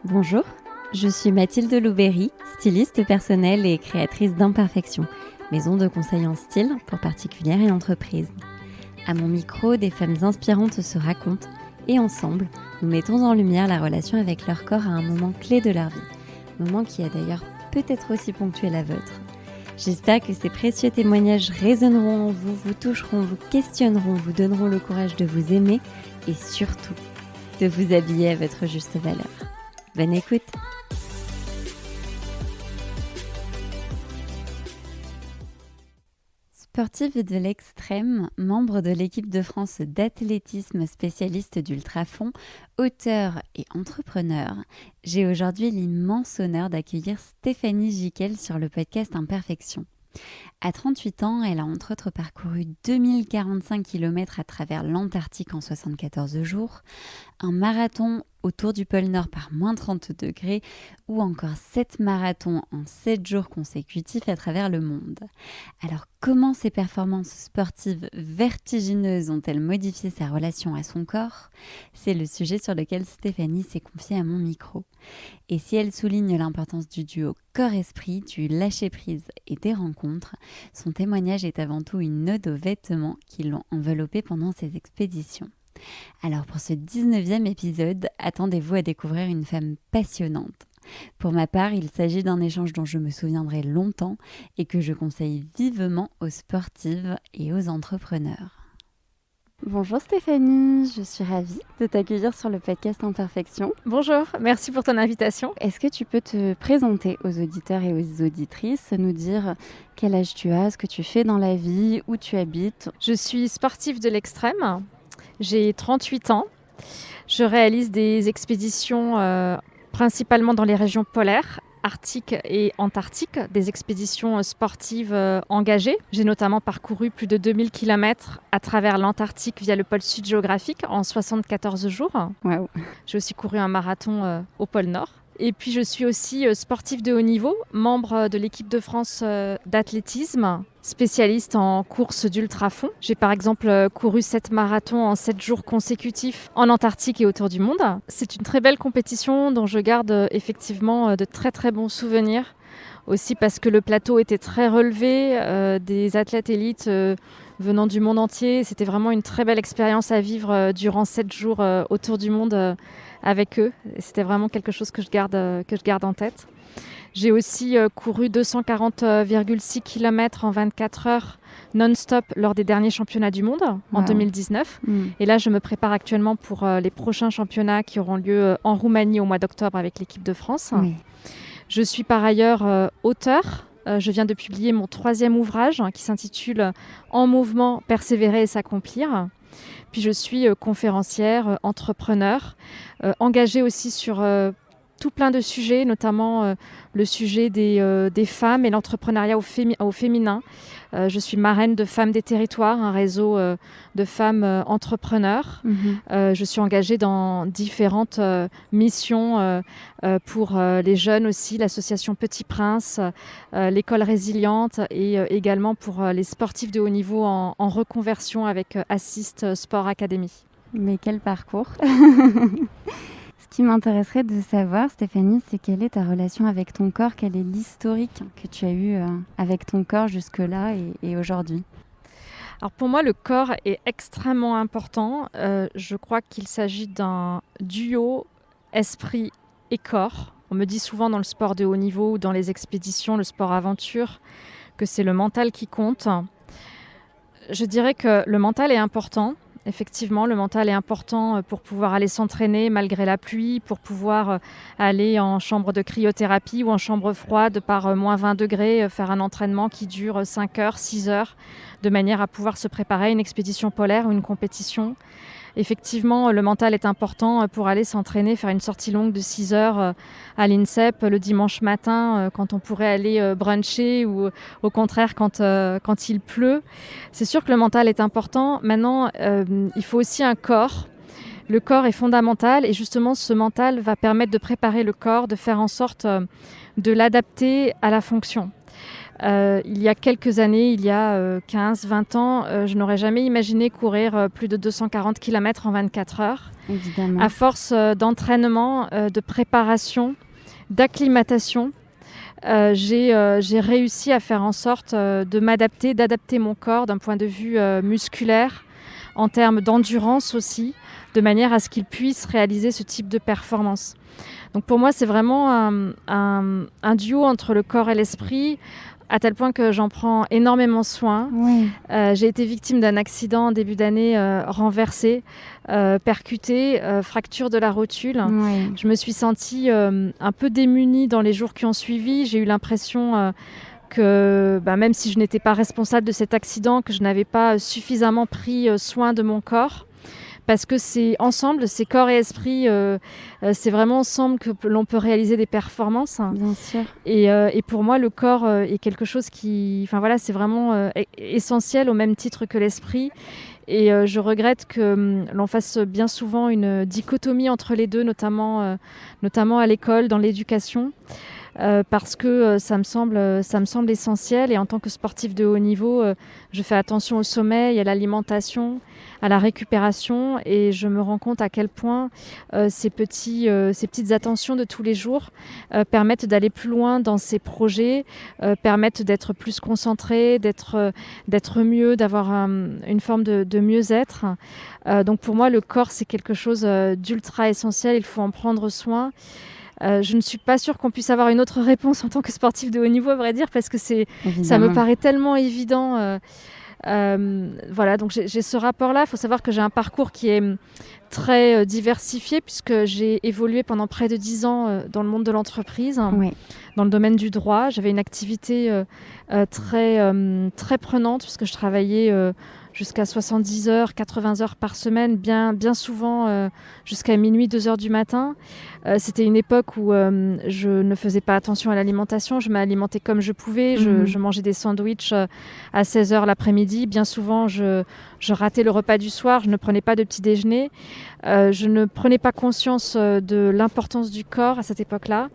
Bonjour, je suis Mathilde Louberry, styliste personnelle et créatrice d'Imperfection, maison de conseil en style pour particulières et entreprises. À mon micro, des femmes inspirantes se racontent et ensemble, nous mettons en lumière la relation avec leur corps à un moment clé de leur vie, moment qui a d'ailleurs peut-être aussi ponctué la vôtre. J'espère que ces précieux témoignages résonneront en vous, vous toucheront, vous questionneront, vous donneront le courage de vous aimer et surtout de vous habiller à votre juste valeur. Bonne écoute! Sportive de l'extrême, membre de l'équipe de France d'athlétisme spécialiste d'ultrafond, auteure et entrepreneur, j'ai aujourd'hui l'immense honneur d'accueillir Stéphanie Jiquel sur le podcast Imperfection. À 38 ans, elle a entre autres parcouru 2045 km à travers l'Antarctique en 74 jours, un marathon autour du pôle Nord par moins 30 degrés ou encore 7 marathons en 7 jours consécutifs à travers le monde. Alors comment ces performances sportives vertigineuses ont-elles modifié sa relation à son corps ? C'est le sujet sur lequel Stéphanie s'est confiée à mon micro. Et si elle souligne l'importance du duo corps-esprit, du lâcher-prise et des rencontres, son témoignage est avant tout une ode aux vêtements qui l'ont enveloppée pendant ses expéditions. Alors pour ce 19e épisode, attendez-vous à découvrir une femme passionnante. Pour ma part, il s'agit d'un échange dont je me souviendrai longtemps et que je conseille vivement aux sportives et aux entrepreneurs. Bonjour Stéphanie, je suis ravie de t'accueillir sur le podcast Imperfection. Bonjour, merci pour ton invitation. Est-ce que tu peux te présenter aux auditeurs et aux auditrices, nous dire quel âge tu as, ce que tu fais dans la vie, où tu habites ? Je suis sportive de l'extrême, j'ai 38 ans. Je réalise des expéditions principalement dans les régions polaires, Arctique et Antarctique, des expéditions sportives engagées. J'ai notamment parcouru plus de 2000 km à travers l'Antarctique via le pôle sud géographique en 74 jours. Waouh. J'ai aussi couru un marathon au pôle Nord. Et puis je suis aussi sportive de haut niveau, membre de l'équipe de France d'athlétisme, spécialiste en course d'ultrafond. J'ai par exemple couru 7 marathons en 7 jours consécutifs en Antarctique et autour du monde. C'est une très belle compétition dont je garde effectivement de très très bons souvenirs. Aussi parce que le plateau était très relevé, des athlètes élites venant du monde entier. C'était vraiment une très belle expérience à vivre durant 7 jours autour du monde avec eux. Et c'était vraiment quelque chose que je garde en tête. J'ai aussi couru 240,6 km en 24 heures non-stop lors des derniers championnats du monde en 2019. Et là, je me prépare actuellement pour les prochains championnats qui auront lieu en Roumanie au mois d'octobre avec l'équipe de France. Oui. Je suis par ailleurs auteure. Je viens de publier mon 3e ouvrage qui s'intitule « En mouvement, persévérer et s'accomplir ». Puis je suis conférencière, entrepreneur, engagée aussi sur tout plein de sujets, notamment le sujet des femmes et l'entrepreneuriat au féminin. Je suis marraine de Femmes des Territoires, un réseau de femmes entrepreneurs. Je suis engagée dans différentes missions pour les jeunes aussi, l'association Petit Prince, l'école résiliente et également pour les sportifs de haut niveau en reconversion avec Assist Sport Academy. Mais quel parcours! Ce qui m'intéresserait de savoir, Stéphanie, c'est quelle est ta relation avec ton corps, quel est l'historique que tu as eu avec ton corps jusque-là et aujourd'hui? Alors pour moi, le corps est extrêmement important. Je crois qu'il s'agit d'un duo esprit et corps. On me dit souvent dans le sport de haut niveau ou dans les expéditions, le sport aventure, que c'est le mental qui compte. Je dirais que le mental est important. Effectivement, le mental est important pour pouvoir aller s'entraîner malgré la pluie, pour pouvoir aller en chambre de cryothérapie ou en chambre froide par moins 20 degrés, faire un entraînement qui dure 5 heures, 6 heures, de manière à pouvoir se préparer à une expédition polaire ou une compétition. Effectivement, le mental est important pour aller s'entraîner, faire une sortie longue de 6 heures à l'INSEP le dimanche matin quand on pourrait aller bruncher ou au contraire quand il pleut. C'est sûr que le mental est important. Maintenant, il faut aussi un corps. Le corps est fondamental et justement ce mental va permettre de préparer le corps, de faire en sorte de l'adapter à la fonction. Il y a quelques années, il y a 15-20 ans, je n'aurais jamais imaginé courir plus de 240 km en 24 heures. Évidemment. À force d'entraînement, de préparation, d'acclimatation, j'ai réussi à faire en sorte d'adapter mon corps d'un point de vue musculaire, en termes d'endurance aussi, de manière à ce qu'il puisse réaliser ce type de performance. Donc pour moi, c'est vraiment un duo entre le corps et l'esprit, à tel point que j'en prends énormément soin. Oui. J'ai été victime d'un accident en début d'année, renversé, percuté, fracture de la rotule. Oui. Je me suis sentie un peu démunie dans les jours qui ont suivi. J'ai eu l'impression que même si je n'étais pas responsable de cet accident, que je n'avais pas suffisamment pris soin de mon corps. Parce que c'est ensemble, c'est corps et esprit, c'est vraiment ensemble que l'on peut réaliser des performances. Bien sûr. Et pour moi, le corps est quelque chose c'est vraiment essentiel au même titre que l'esprit. Et je regrette que l'on fasse bien souvent une dichotomie entre les deux, notamment à l'école, dans l'éducation. Parce que ça me semble essentiel. Et en tant que sportif de haut niveau, je fais attention au sommeil, à l'alimentation, à la récupération. Et je me rends compte à quel point ces petites attentions de tous les jours permettent d'aller plus loin dans ces projets, permettent d'être plus concentré, d'être mieux, d'avoir une forme de mieux-être. Donc pour moi, le corps, c'est quelque chose d'ultra essentiel. Il faut en prendre soin. Je ne suis pas sûre qu'on puisse avoir une autre réponse en tant que sportif de haut niveau, à vrai dire, parce que ça me paraît tellement évident. Voilà, donc j'ai ce rapport-là. Il faut savoir que j'ai un parcours qui est très diversifié, puisque j'ai évolué pendant près de 10 ans dans le monde de l'entreprise, dans le domaine du droit. J'avais une activité très prenante, puisque je travaillais jusqu'à 70 heures, 80 heures par semaine, bien souvent jusqu'à minuit, 2 heures du matin. C'était une époque où je ne faisais pas attention à l'alimentation, je m'alimentais comme je pouvais, je mangeais des sandwichs à 16 heures l'après-midi. Bien souvent, je ratais le repas du soir, je ne prenais pas de petit déjeuner. Je ne prenais pas conscience de l'importance du corps à cette époque-là.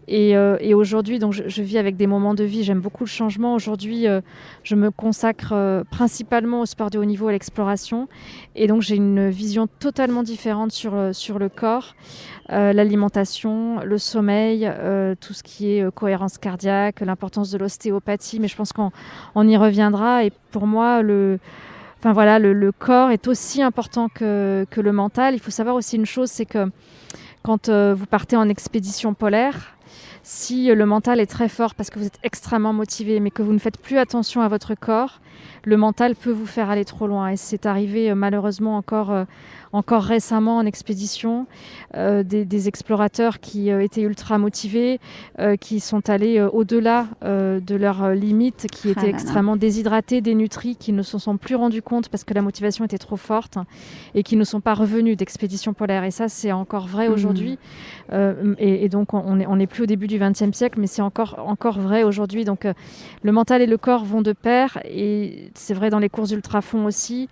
Et aujourd'hui, donc je vis avec des moments de vie, j'aime beaucoup le changement. Aujourd'hui, je me consacre principalement au sport de haut niveau, à l'exploration. Et donc, j'ai une vision totalement différente sur le corps, l'alimentation, le sommeil, tout ce qui est cohérence cardiaque, l'importance de l'ostéopathie. Mais je pense qu'on y reviendra. Et pour moi, le corps est aussi important que le mental. Il faut savoir aussi une chose, c'est que quand vous partez en expédition polaire, si le mental est très fort parce que vous êtes extrêmement motivé, mais que vous ne faites plus attention à votre corps, le mental peut vous faire aller trop loin. Et c'est arrivé malheureusement encore récemment en expédition, des explorateurs qui étaient ultra motivés, qui sont allés au-delà de leurs limites, qui étaient extrêmement déshydratés, dénutris, qui ne se sont plus rendus compte parce que la motivation était trop forte et qui ne sont pas revenus d'expédition polaire. Et ça, c'est encore vrai aujourd'hui. Et donc, on n'est plus au début du XXe siècle, mais c'est encore vrai aujourd'hui. Donc, le mental et le corps vont de pair. Et c'est vrai dans les courses ultra-fonds aussi.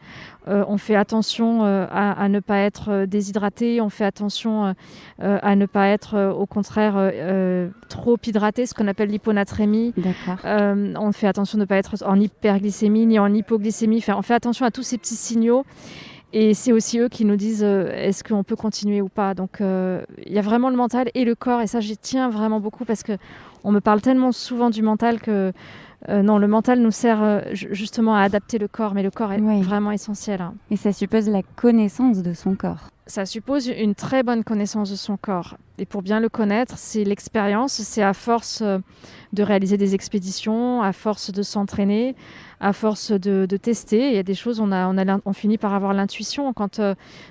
On fait attention à ne pas être déshydraté, on fait attention à ne pas être au contraire trop hydraté, ce qu'on appelle l'hyponatrémie. On fait attention de ne pas être en hyperglycémie ni en hypoglycémie. Enfin, on fait attention à tous ces petits signaux. Et c'est aussi eux qui nous disent est-ce qu'on peut continuer ou pas. Donc il y a vraiment le mental et le corps, et ça j'y tiens vraiment beaucoup parce qu'on me parle tellement souvent du mental que non, le mental nous sert justement à adapter le corps, mais le corps est vraiment essentiel. Et ça suppose la connaissance de son corps. Ça suppose une très bonne connaissance de son corps. Et pour bien le connaître, c'est l'expérience, c'est à force de réaliser des expéditions, à force de s'entraîner, à force de tester. Il y a des choses, on finit par avoir l'intuition. Quand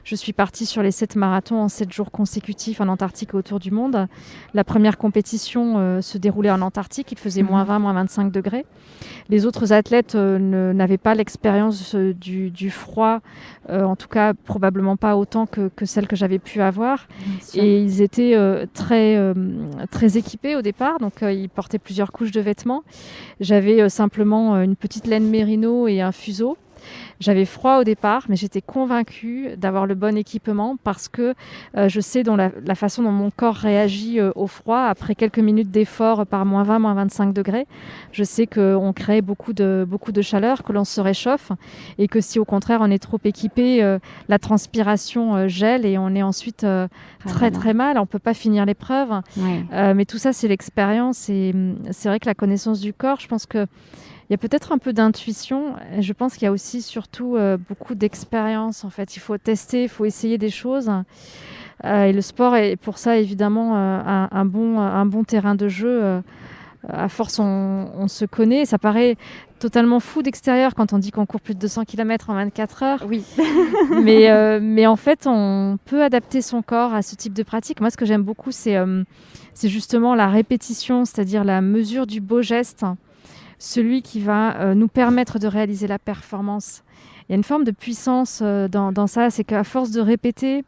je suis partie sur les 7 marathons en 7 jours consécutifs en Antarctique et autour du monde, la première compétition se déroulait en Antarctique, il faisait moins 20, moins 25 degrés. Les autres athlètes n'avaient pas l'expérience du froid, en tout cas probablement pas autant que celle que j'avais pu avoir. Et ils étaient très équipés au départ, donc ils portaient plusieurs couches de vêtements. J'avais simplement une petite laine mérino et un fuseau. J'avais froid au départ, mais j'étais convaincue d'avoir le bon équipement parce que je sais la façon dont mon corps réagit au froid après quelques minutes d'effort par moins 20, moins 25 degrés. Je sais qu'on crée beaucoup de chaleur, que l'on se réchauffe et que si au contraire on est trop équipé, la transpiration gèle et on est ensuite très très mal. On ne peut pas finir l'épreuve. Ouais. Mais tout ça, c'est l'expérience et c'est vrai que la connaissance du corps, je pense qu'il y a peut-être un peu d'intuition. Et je pense qu'il y a aussi surtout beaucoup d'expérience. En fait, il faut tester, il faut essayer des choses. Et le sport est pour ça évidemment un bon terrain de jeu. À force, on se connaît. Ça paraît totalement fou d'extérieur quand on dit qu'on court plus de 200 km en 24 heures. Oui. mais en fait, on peut adapter son corps à ce type de pratique. Moi, ce que j'aime beaucoup, c'est justement la répétition, c'est-à-dire la mesure du beau geste, celui qui va nous permettre de réaliser la performance. Il y a une forme de puissance dans ça, c'est qu'à force de répéter,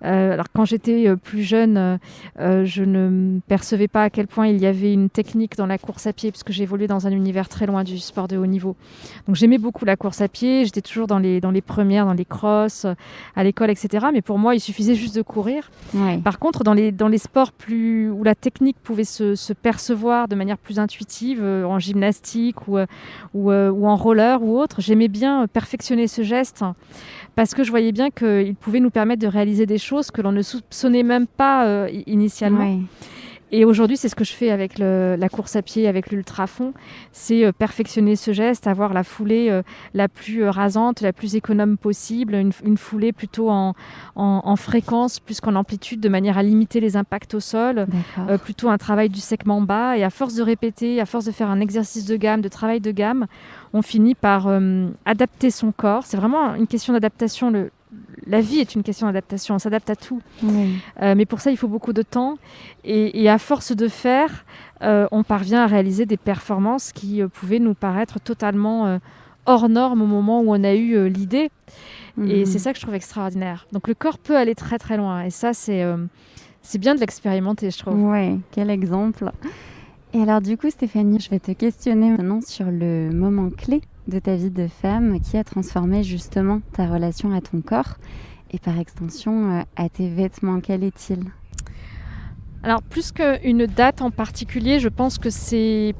alors quand j'étais plus jeune, je ne percevais pas à quel point il y avait une technique dans la course à pied, puisque j'ai évolué dans un univers très loin du sport de haut niveau. Donc j'aimais beaucoup la course à pied, j'étais toujours dans les premières, dans les crosses, à l'école, etc. Mais pour moi, il suffisait juste de courir. Ouais. Par contre, dans les sports où la technique pouvait se percevoir de manière plus intuitive, en gymnastique ou en roller ou autre, j'aimais bien perfectionner ce geste parce que je voyais bien qu'il pouvait nous permettre de réaliser des choses que l'on ne soupçonnait même pas initialement. Ouais. Et aujourd'hui, c'est ce que je fais avec la course à pied, avec l'ultrafond, c'est perfectionner ce geste, avoir la foulée la plus rasante, la plus économe possible, une foulée plutôt en fréquence plus qu'en amplitude, de manière à limiter les impacts au sol, plutôt un travail du segment bas. Et à force de répéter, à force de faire un exercice de gamme, de travail de gamme, on finit par adapter son corps. C'est vraiment une question d'adaptation. La vie est une question d'adaptation, on s'adapte à tout. Oui. Mais pour ça, il faut beaucoup de temps. Et à force de faire, on parvient à réaliser des performances qui pouvaient nous paraître totalement hors normes au moment où on a eu l'idée. Et c'est ça que je trouve extraordinaire. Donc le corps peut aller très très loin. Et ça, c'est bien de l'expérimenter, je trouve. Ouais, quel exemple. Et alors du coup, Stéphanie, je vais te questionner maintenant sur le moment clé de ta vie de femme qui a transformé justement ta relation à ton corps et par extension à tes vêtements. Quel est-il ? Alors, plus qu'une date en particulier, je pense que c'est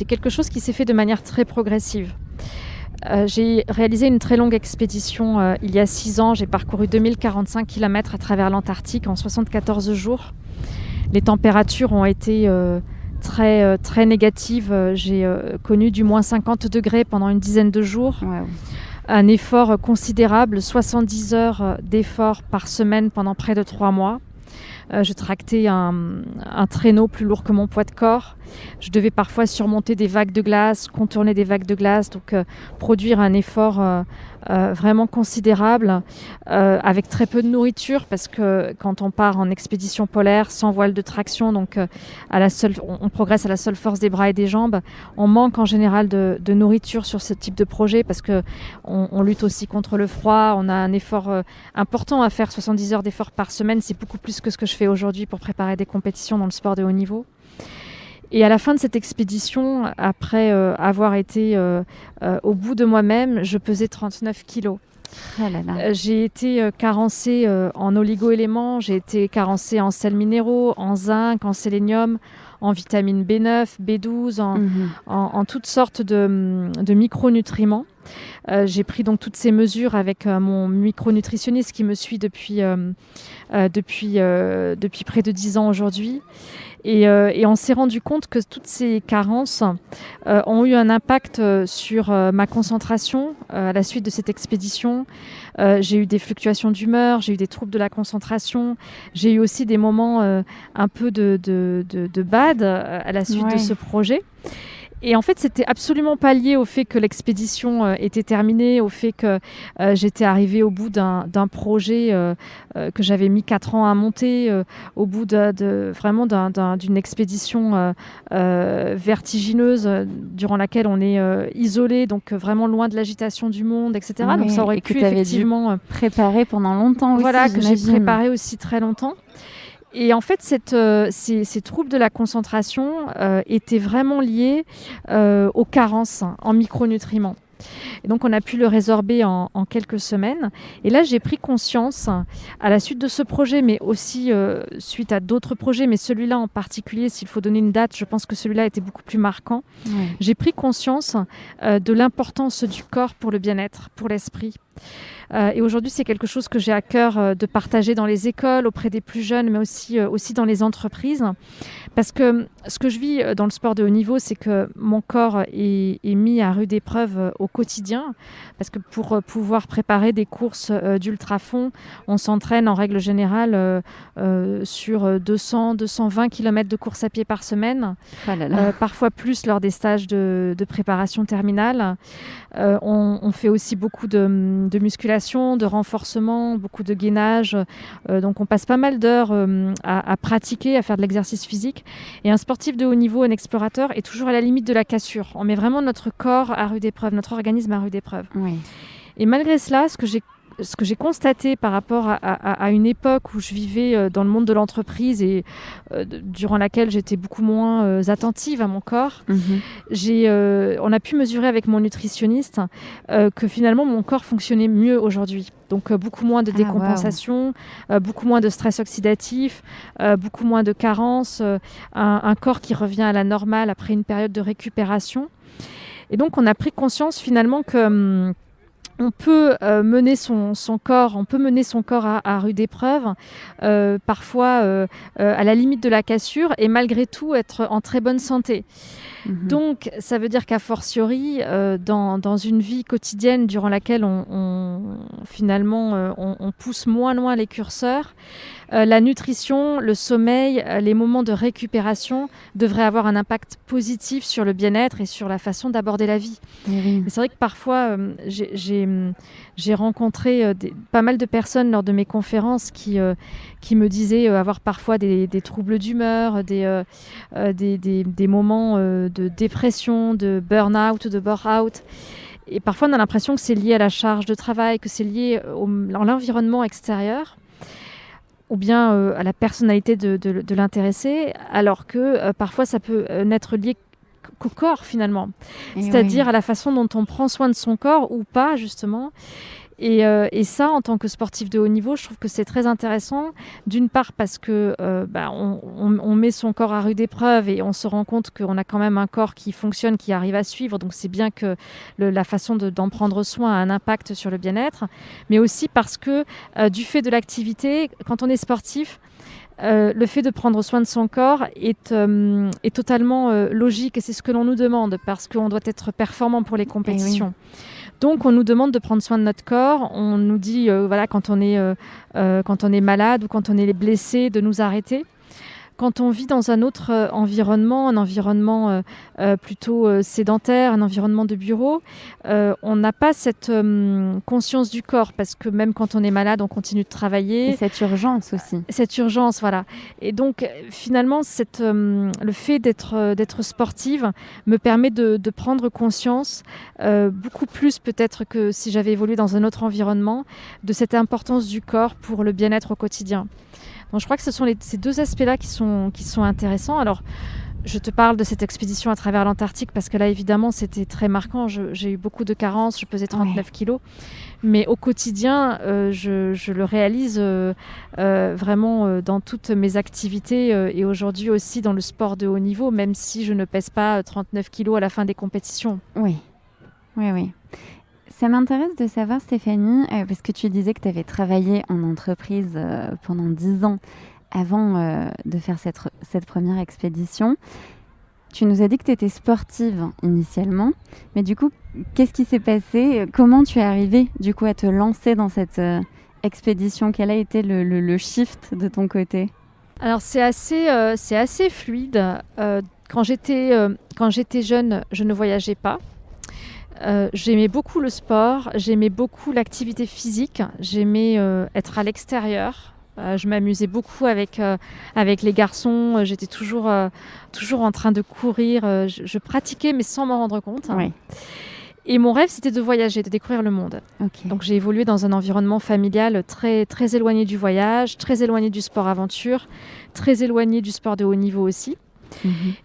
quelque chose qui s'est fait de manière très progressive. J'ai réalisé une très longue expédition il y a 6 ans. J'ai parcouru 2045 km à travers l'Antarctique en 74 jours. Les températures ont été très, très négatives. J'ai connu du moins 50 degrés pendant une dizaine de jours. Wow. Un effort considérable, 70 heures d'effort par semaine pendant près de 3 mois. Je tractais un traîneau plus lourd que mon poids de corps. Je devais parfois surmonter des vagues de glace, contourner des vagues de glace, donc produire un effort vraiment considérable avec très peu de nourriture parce que quand on part en expédition polaire sans voile de traction, donc on progresse à la seule force des bras et des jambes, on manque en général de nourriture sur ce type de projet parce qu'on lutte aussi contre le froid. On a un effort important à faire, 70 heures d'effort par semaine, c'est beaucoup plus que ce que je fais aujourd'hui pour préparer des compétitions dans le sport de haut niveau. Et à la fin de cette expédition, après avoir été au bout de moi-même, je pesais 39 kilos. Oh là là. J'ai été carencée en oligo-éléments, j'ai été carencée en sels minéraux, en zinc, en sélénium, en vitamine B9, B12, en toutes sortes de micronutriments. J'ai pris donc toutes ces mesures avec mon micronutritionniste qui me suit depuis près de 10 ans aujourd'hui. Et on s'est rendu compte que toutes ces carences ont eu un impact sur ma concentration à la suite de cette expédition. J'ai eu des fluctuations d'humeur, j'ai eu des troubles de la concentration, j'ai eu aussi des moments un peu de bad à la suite de ce projet. Et en fait, c'était absolument pas lié au fait que l'expédition était terminée, au fait que j'étais arrivée au bout d'un projet que j'avais mis 4 ans à monter, au bout vraiment d'une expédition vertigineuse durant laquelle on est isolé, donc vraiment loin de l'agitation du monde, etc. Oui, donc ça aurait pu effectivement préparer pendant longtemps aussi. Voilà, que j'ai préparé aussi très longtemps. Et en fait, ces troubles de la concentration étaient vraiment liés aux carences en micronutriments. Et donc, on a pu le résorber en quelques semaines. Et là, j'ai pris conscience, à la suite de ce projet, mais aussi suite à d'autres projets, mais celui-là en particulier, s'il faut donner une date, je pense que celui-là était beaucoup plus marquant. Ouais. J'ai pris conscience de l'importance du corps pour le bien-être, pour l'esprit. Et aujourd'hui, c'est quelque chose que j'ai à cœur de partager dans les écoles, auprès des plus jeunes, mais aussi dans les entreprises. Parce que ce que je vis dans le sport de haut niveau, c'est que mon corps est mis à rude épreuve au quotidien. Parce que pour pouvoir préparer des courses d'ultrafond, on s'entraîne en règle générale sur 200-220 km de course à pied par semaine. Oh là là. Parfois plus lors des stages de préparation terminale. On fait aussi beaucoup de musculation, de renforcement, beaucoup de gainage. Donc on passe pas mal d'heures à pratiquer, à faire de l'exercice physique. Et un sportif de haut niveau, un explorateur, est toujours à la limite de la cassure. On met vraiment notre corps à rude épreuve, notre organisme à rude épreuve. Oui. Et malgré cela, ce que j'ai constaté par rapport à une époque où je vivais dans le monde de l'entreprise et durant laquelle j'étais beaucoup moins attentive à mon corps, on a pu mesurer avec mon nutritionniste que finalement mon corps fonctionnait mieux aujourd'hui. Donc beaucoup moins de décompensation, beaucoup moins de stress oxydatif, beaucoup moins de carences, un corps qui revient à la normale après une période de récupération. Et donc on a pris conscience finalement que on peut mener son corps, à rude épreuve, parfois à la limite de la cassure, et malgré tout être en très bonne santé. Donc, ça veut dire qu'à fortiori, dans une vie quotidienne durant laquelle on pousse moins loin les curseurs, la nutrition, le sommeil, les moments de récupération devraient avoir un impact positif sur le bien-être et sur la façon d'aborder la vie. Oui. Mais c'est vrai que parfois, j'ai rencontré pas mal de personnes lors de mes conférences qui me disaient avoir parfois des troubles d'humeur, des moments de dépression, de burn-out, de bore-out. Et parfois, on a l'impression que c'est lié à la charge de travail, que c'est lié à l'environnement extérieur, ou bien à la personnalité de l'intéressé, alors que parfois, ça peut n'être lié qu'au corps, finalement. C'est-à-dire à la façon dont on prend soin de son corps, ou pas, justement. Et ça, en tant que sportif de haut niveau, je trouve que c'est très intéressant. D'une part parce que on met son corps à rude épreuve et on se rend compte qu'on a quand même un corps qui fonctionne, qui arrive à suivre. Donc c'est bien que la façon d'en prendre soin a un impact sur le bien-être. Mais aussi parce que du fait de l'activité, quand on est sportif, le fait de prendre soin de son corps est totalement logique, et c'est ce que l'on nous demande parce qu'on doit être performant pour les compétitions. Donc, on nous demande de prendre soin de notre corps. On nous dit, quand on est malade ou quand on est blessé, de nous arrêter. Quand on vit dans un autre environnement, un environnement plutôt sédentaire, un environnement de bureau, on n'a pas cette conscience du corps, parce que même quand on est malade, on continue de travailler. Et cette urgence aussi. Cette urgence, voilà. Et donc, finalement, le fait d'être sportive me permet de prendre conscience, beaucoup plus peut-être que si j'avais évolué dans un autre environnement, de cette importance du corps pour le bien-être au quotidien. Donc, je crois que ce sont ces deux aspects-là qui sont intéressants. Alors, je te parle de cette expédition à travers l'Antarctique parce que là, évidemment, c'était très marquant. J'ai eu beaucoup de carences, je pesais 39 kilos. Mais au quotidien, je le réalise vraiment dans toutes mes activités et aujourd'hui aussi dans le sport de haut niveau, même si je ne pèse pas 39 kilos à la fin des compétitions. Oui. Ça m'intéresse de savoir, Stéphanie, parce que tu disais que tu avais travaillé en entreprise pendant 10 ans avant de faire cette première expédition. Tu nous as dit que tu étais sportive initialement, mais du coup, qu'est-ce qui s'est passé ? Comment tu es arrivée du coup à te lancer dans cette expédition ? Quel a été le shift de ton côté ? Alors c'est assez fluide. Quand j'étais jeune, je ne voyageais pas. J'aimais beaucoup le sport, j'aimais beaucoup l'activité physique, j'aimais être à l'extérieur. Je m'amusais beaucoup avec les garçons, j'étais toujours en train de courir, je pratiquais mais sans m'en rendre compte. Oui. Et mon rêve, c'était de voyager, de découvrir le monde. Okay. Donc j'ai évolué dans un environnement familial très, très éloigné du voyage, très éloigné du sport-aventure, très éloigné du sport de haut niveau aussi.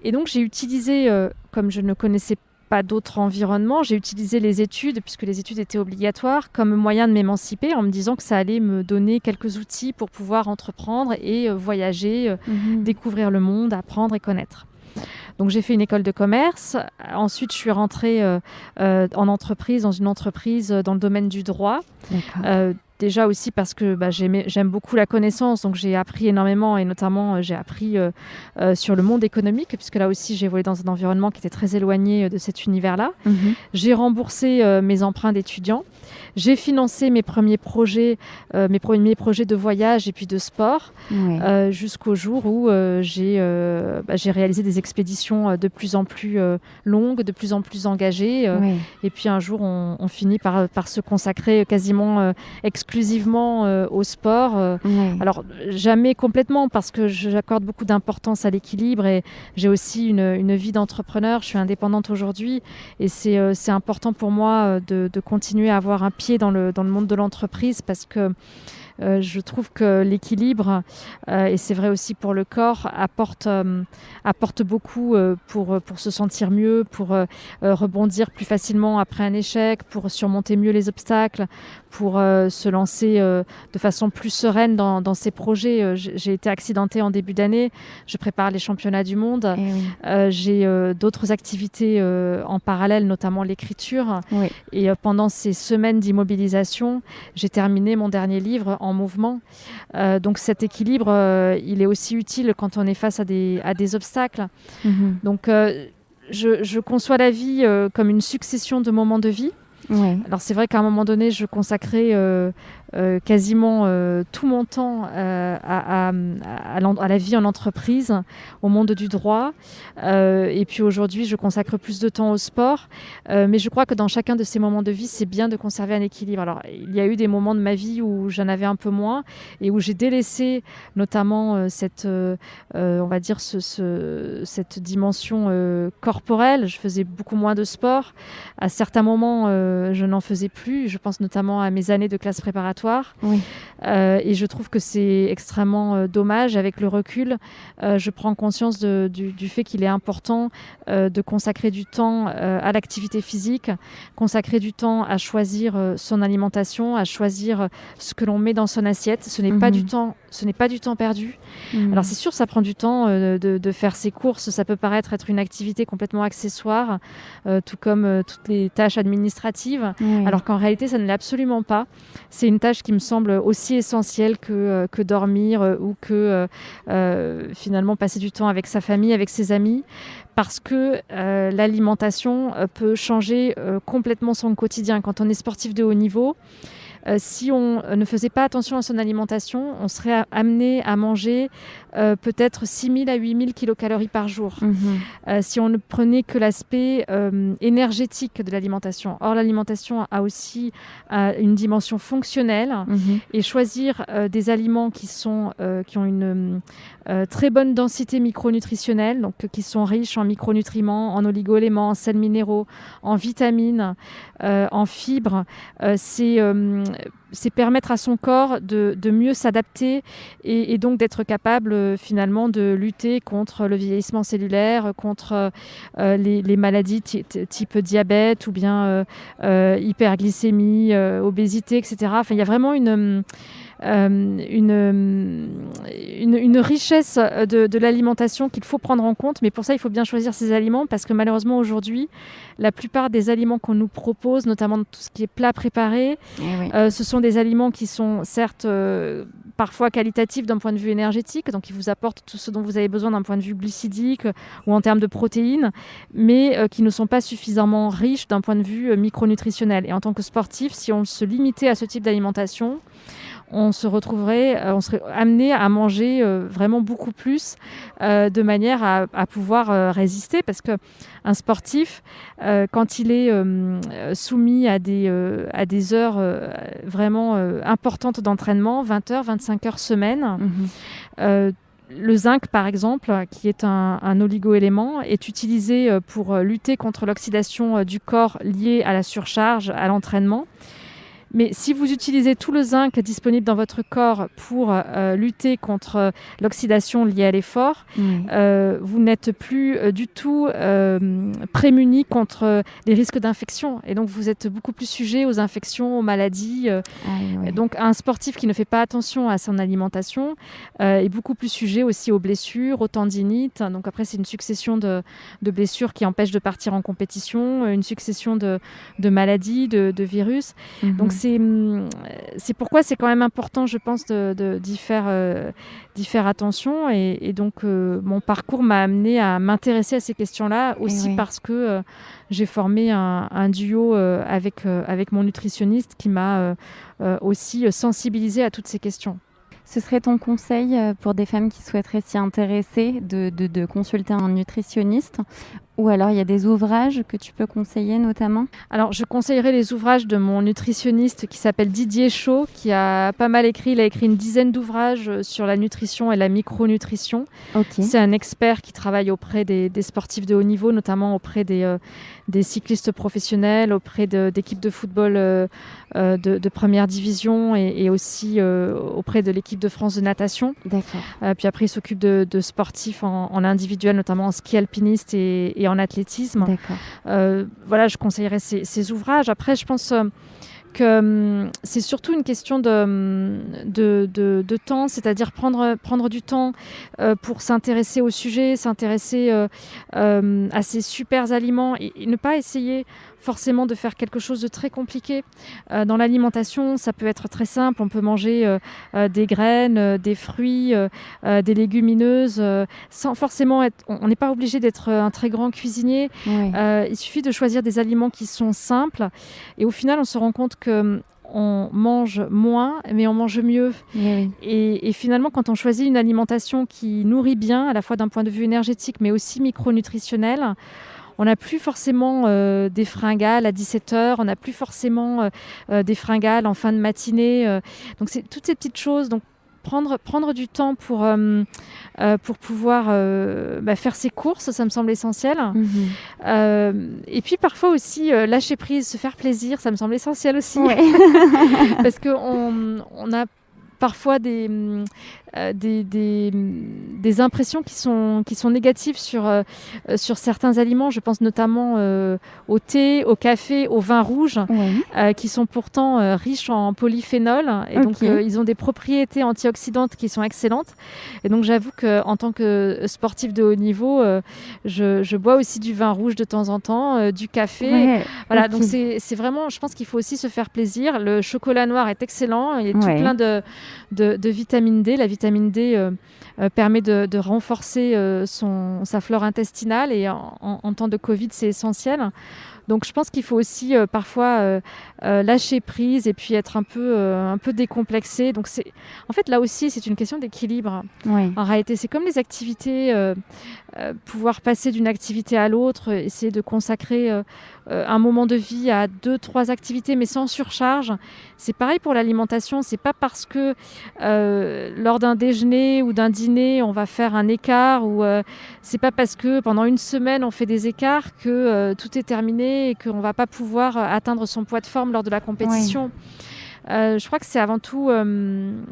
Et donc j'ai utilisé, comme je ne connaissais pas d'autre environnement. J'ai utilisé les études, puisque les études étaient obligatoires, comme moyen de m'émanciper, en me disant que ça allait me donner quelques outils pour pouvoir entreprendre et voyager, découvrir le monde, apprendre et connaître. Donc j'ai fait une école de commerce. Ensuite, je suis rentrée en entreprise, dans une entreprise dans le domaine du droit. Déjà aussi parce que j'aime beaucoup la connaissance, donc j'ai appris énormément et notamment j'ai appris sur le monde économique, puisque là aussi j'ai évolué dans un environnement qui était très éloigné de cet univers-là. J'ai remboursé mes emprunts d'étudiants. J'ai financé mes premiers projets de voyage et puis de sport, jusqu'au jour où j'ai réalisé des expéditions de plus en plus longues, de plus en plus engagées. Et puis un jour, on finit par se consacrer quasiment exclusivement au sport. Alors, jamais complètement, parce que j'accorde beaucoup d'importance à l'équilibre et j'ai aussi une vie d'entrepreneur. Je suis indépendante aujourd'hui et c'est important pour moi de continuer à avoir un pied dans le monde de l'entreprise, parce que je trouve que l'équilibre, et c'est vrai aussi pour le corps, apporte beaucoup pour se sentir mieux, pour rebondir plus facilement après un échec, pour surmonter mieux les obstacles, pour se lancer de façon plus sereine dans ses projets. J'ai été accidentée en début d'année, je prépare les championnats du monde, j'ai d'autres activités en parallèle, notamment l'écriture. Et pendant ces semaines d'immobilisation, j'ai terminé mon dernier livre en mouvement. Donc cet équilibre, il est aussi utile quand on est face à des obstacles. Donc je conçois la vie comme une succession de moments de vie. Alors c'est vrai qu'à un moment donné, je consacrais quasiment tout mon temps à la vie en entreprise, au monde du droit. Et puis aujourd'hui, je consacre plus de temps au sport. Mais je crois que dans chacun de ces moments de vie, c'est bien de conserver un équilibre. Alors, il y a eu des moments de ma vie où j'en avais un peu moins et où j'ai délaissé notamment on va dire cette dimension corporelle. Je faisais beaucoup moins de sport. À certains moments, je n'en faisais plus. Je pense notamment à mes années de classe préparatoire. Et je trouve que c'est extrêmement dommage. Avec le recul, je prends conscience du fait qu'il est important de consacrer du temps à l'activité physique, consacrer du temps à choisir son alimentation, à choisir ce que l'on met dans son assiette. Ce n'est pas du temps perdu. Alors c'est sûr, ça prend du temps de faire ses courses. Ça peut paraître être une activité complètement accessoire, tout comme toutes les tâches administratives, alors qu'en réalité, ça ne l'est absolument pas. C'est une tâche qui me semble aussi essentielle que dormir ou que finalement passer du temps avec sa famille, avec ses amis, parce que l'alimentation peut changer complètement son quotidien. Quand on est sportif de haut niveau, si on ne faisait pas attention à son alimentation, on serait amené à manger peut-être 6 000 à 8 000 kilocalories par jour. Si on ne prenait que l'aspect énergétique de l'alimentation. Or, l'alimentation a aussi une dimension fonctionnelle, et choisir des aliments qui ont une très bonne densité micronutritionnelle, donc qui sont riches en micronutriments, en oligo-éléments, en sels minéraux, en vitamines, en fibres, c'est permettre à son corps de mieux s'adapter et donc d'être capable finalement de lutter contre le vieillissement cellulaire, contre les maladies type diabète ou bien hyperglycémie, obésité, etc. Enfin, il y a vraiment une richesse de l'alimentation qu'il faut prendre en compte, mais pour ça il faut bien choisir ses aliments, parce que malheureusement aujourd'hui la plupart des aliments qu'on nous propose, notamment tout ce qui est plat préparé, ce sont des aliments qui sont certes parfois qualitatifs d'un point de vue énergétique, donc ils vous apportent tout ce dont vous avez besoin d'un point de vue glucidique ou en termes de protéines, mais qui ne sont pas suffisamment riches d'un point de vue micronutritionnel. Et en tant que sportif, si on se limitait à ce type d'alimentation, on serait amené à manger vraiment beaucoup plus, de manière à pouvoir résister, parce qu'un sportif, quand il est soumis à des heures vraiment importantes d'entraînement, 20 heures, 25 heures semaine, le zinc, par exemple, qui est un oligo-élément, est utilisé pour lutter contre l'oxydation du corps liée à la surcharge, à l'entraînement. Mais si vous utilisez tout le zinc disponible dans votre corps pour lutter contre l'oxydation liée à l'effort, vous n'êtes plus du tout prémuni contre les risques d'infection. Et donc, vous êtes beaucoup plus sujet aux infections, aux maladies. Donc, un sportif qui ne fait pas attention à son alimentation est beaucoup plus sujet aussi aux blessures, aux tendinites. Donc, après, c'est une succession de blessures qui empêchent de partir en compétition, une succession de maladies, de virus. Donc, c'est pourquoi c'est quand même important, je pense, d'y faire attention. Et donc, mon parcours m'a amené à m'intéresser à ces questions-là, aussi parce que j'ai formé un duo avec mon nutritionniste qui m'a aussi sensibilisée à toutes ces questions. Ce serait ton conseil pour des femmes qui souhaiteraient s'y intéresser de consulter un nutritionniste? Ou alors, il y a des ouvrages que tu peux conseiller notamment? Alors, je conseillerais les ouvrages de mon nutritionniste qui s'appelle Didier Chaud, qui a pas mal écrit. Il a écrit une dizaine d'ouvrages sur la nutrition et la micronutrition. C'est un expert qui travaille auprès des sportifs de haut niveau, notamment auprès des cyclistes professionnels, auprès d'équipes de football de première division et aussi auprès de l'équipe de France de natation. D'accord. Puis après, il s'occupe de sportifs en individuel, notamment en ski alpiniste et en athlétisme. Voilà, je conseillerais ces ouvrages. Après, je pense que c'est surtout une question de temps, c'est-à-dire prendre du temps pour s'intéresser au sujet, s'intéresser à ces super aliments et ne pas essayer forcément de faire quelque chose de très compliqué. Dans l'alimentation, ça peut être très simple. On peut manger des graines, des fruits, des légumineuses, sans forcément être... On n'est pas obligé d'être un très grand cuisinier. Il suffit de choisir des aliments qui sont simples. Et au final, on se rend compte qu'on mange moins, mais on mange mieux. Et finalement, quand on choisit une alimentation qui nourrit bien, à la fois d'un point de vue énergétique, mais aussi micronutritionnel, on n'a plus forcément des fringales à 17h, on n'a plus forcément des fringales en fin de matinée. Donc, c'est toutes ces petites choses. Donc, prendre du temps pour pouvoir faire ses courses, ça me semble essentiel. Et puis, parfois aussi, lâcher prise, se faire plaisir, ça me semble essentiel aussi. Parce qu'on a parfois des impressions qui sont négatives sur certains aliments. Je pense notamment au thé, au café, au vin rouge, qui sont pourtant riches en polyphénol. Et donc, ils ont des propriétés antioxydantes qui sont excellentes. Et donc, j'avoue qu'en tant que sportif de haut niveau, je bois aussi du vin rouge de temps en temps, du café. Voilà, donc c'est vraiment, je pense qu'il faut aussi se faire plaisir. Le chocolat noir est excellent. Il est tout plein de vitamine D. La vitamine D permet de renforcer sa flore intestinale et en temps de Covid, c'est essentiel. Donc, je pense qu'il faut aussi parfois lâcher prise et puis être un peu décomplexé. Donc, en fait, là aussi, c'est une question d'équilibre. En réalité, c'est comme les activités, pouvoir passer d'une activité à l'autre, essayer de consacrer un moment de vie à 2-3 activités, mais sans surcharge. C'est pareil pour l'alimentation. C'est pas parce que lors d'un déjeuner ou d'un dîner, on va faire un écart, ou c'est pas parce que pendant une semaine, on fait des écarts que tout est terminé et qu'on ne va pas pouvoir atteindre son poids de forme lors de la compétition. Je crois que c'est avant tout une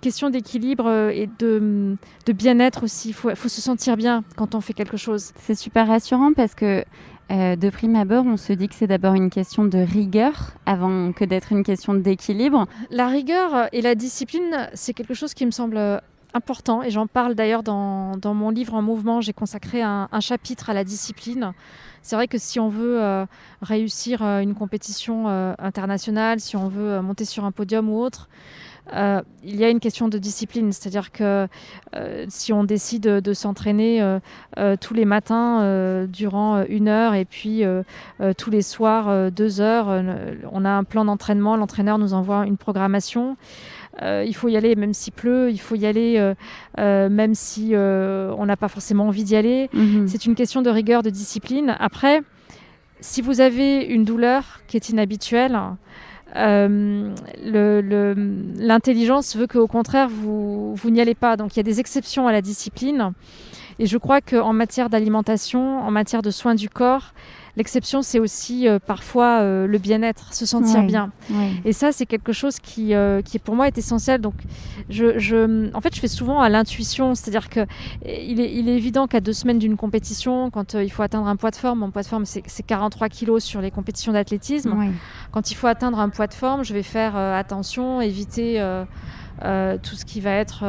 question d'équilibre et de bien-être aussi. Il faut se sentir bien quand on fait quelque chose. C'est super rassurant parce que de prime abord, on se dit que c'est d'abord une question de rigueur avant que d'être une question d'équilibre. La rigueur et la discipline, c'est quelque chose qui me semble important et j'en parle d'ailleurs dans mon livre En mouvement. J'ai consacré un chapitre à la discipline. C'est vrai que si on veut réussir une compétition internationale, si on veut monter sur un podium ou autre, il y a une question de discipline. C'est-à-dire que si on décide de s'entraîner tous les matins durant 1 heure et puis tous les soirs 2 heures, on a un plan d'entraînement, l'entraîneur nous envoie une programmation. Il faut y aller même s'il pleut, il faut y aller même si on n'a pas forcément envie d'y aller. C'est une question de rigueur, de discipline. Après, si vous avez une douleur qui est inhabituelle, l'intelligence veut qu'au contraire, vous n'y allez pas. Donc il y a des exceptions à la discipline. Et je crois qu'en matière d'alimentation, en matière de soins du corps, L'exception, c'est aussi parfois le bien-être, se sentir bien. Et ça, c'est quelque chose qui pour moi est essentiel. Donc, en fait, je fais souvent à l'intuition, c'est-à-dire que il est évident qu'à 2 semaines d'une compétition, quand il faut atteindre un poids de forme, mon poids de forme c'est 43 kilos sur les compétitions d'athlétisme. Quand il faut atteindre un poids de forme, je vais faire attention, éviter tout ce qui va être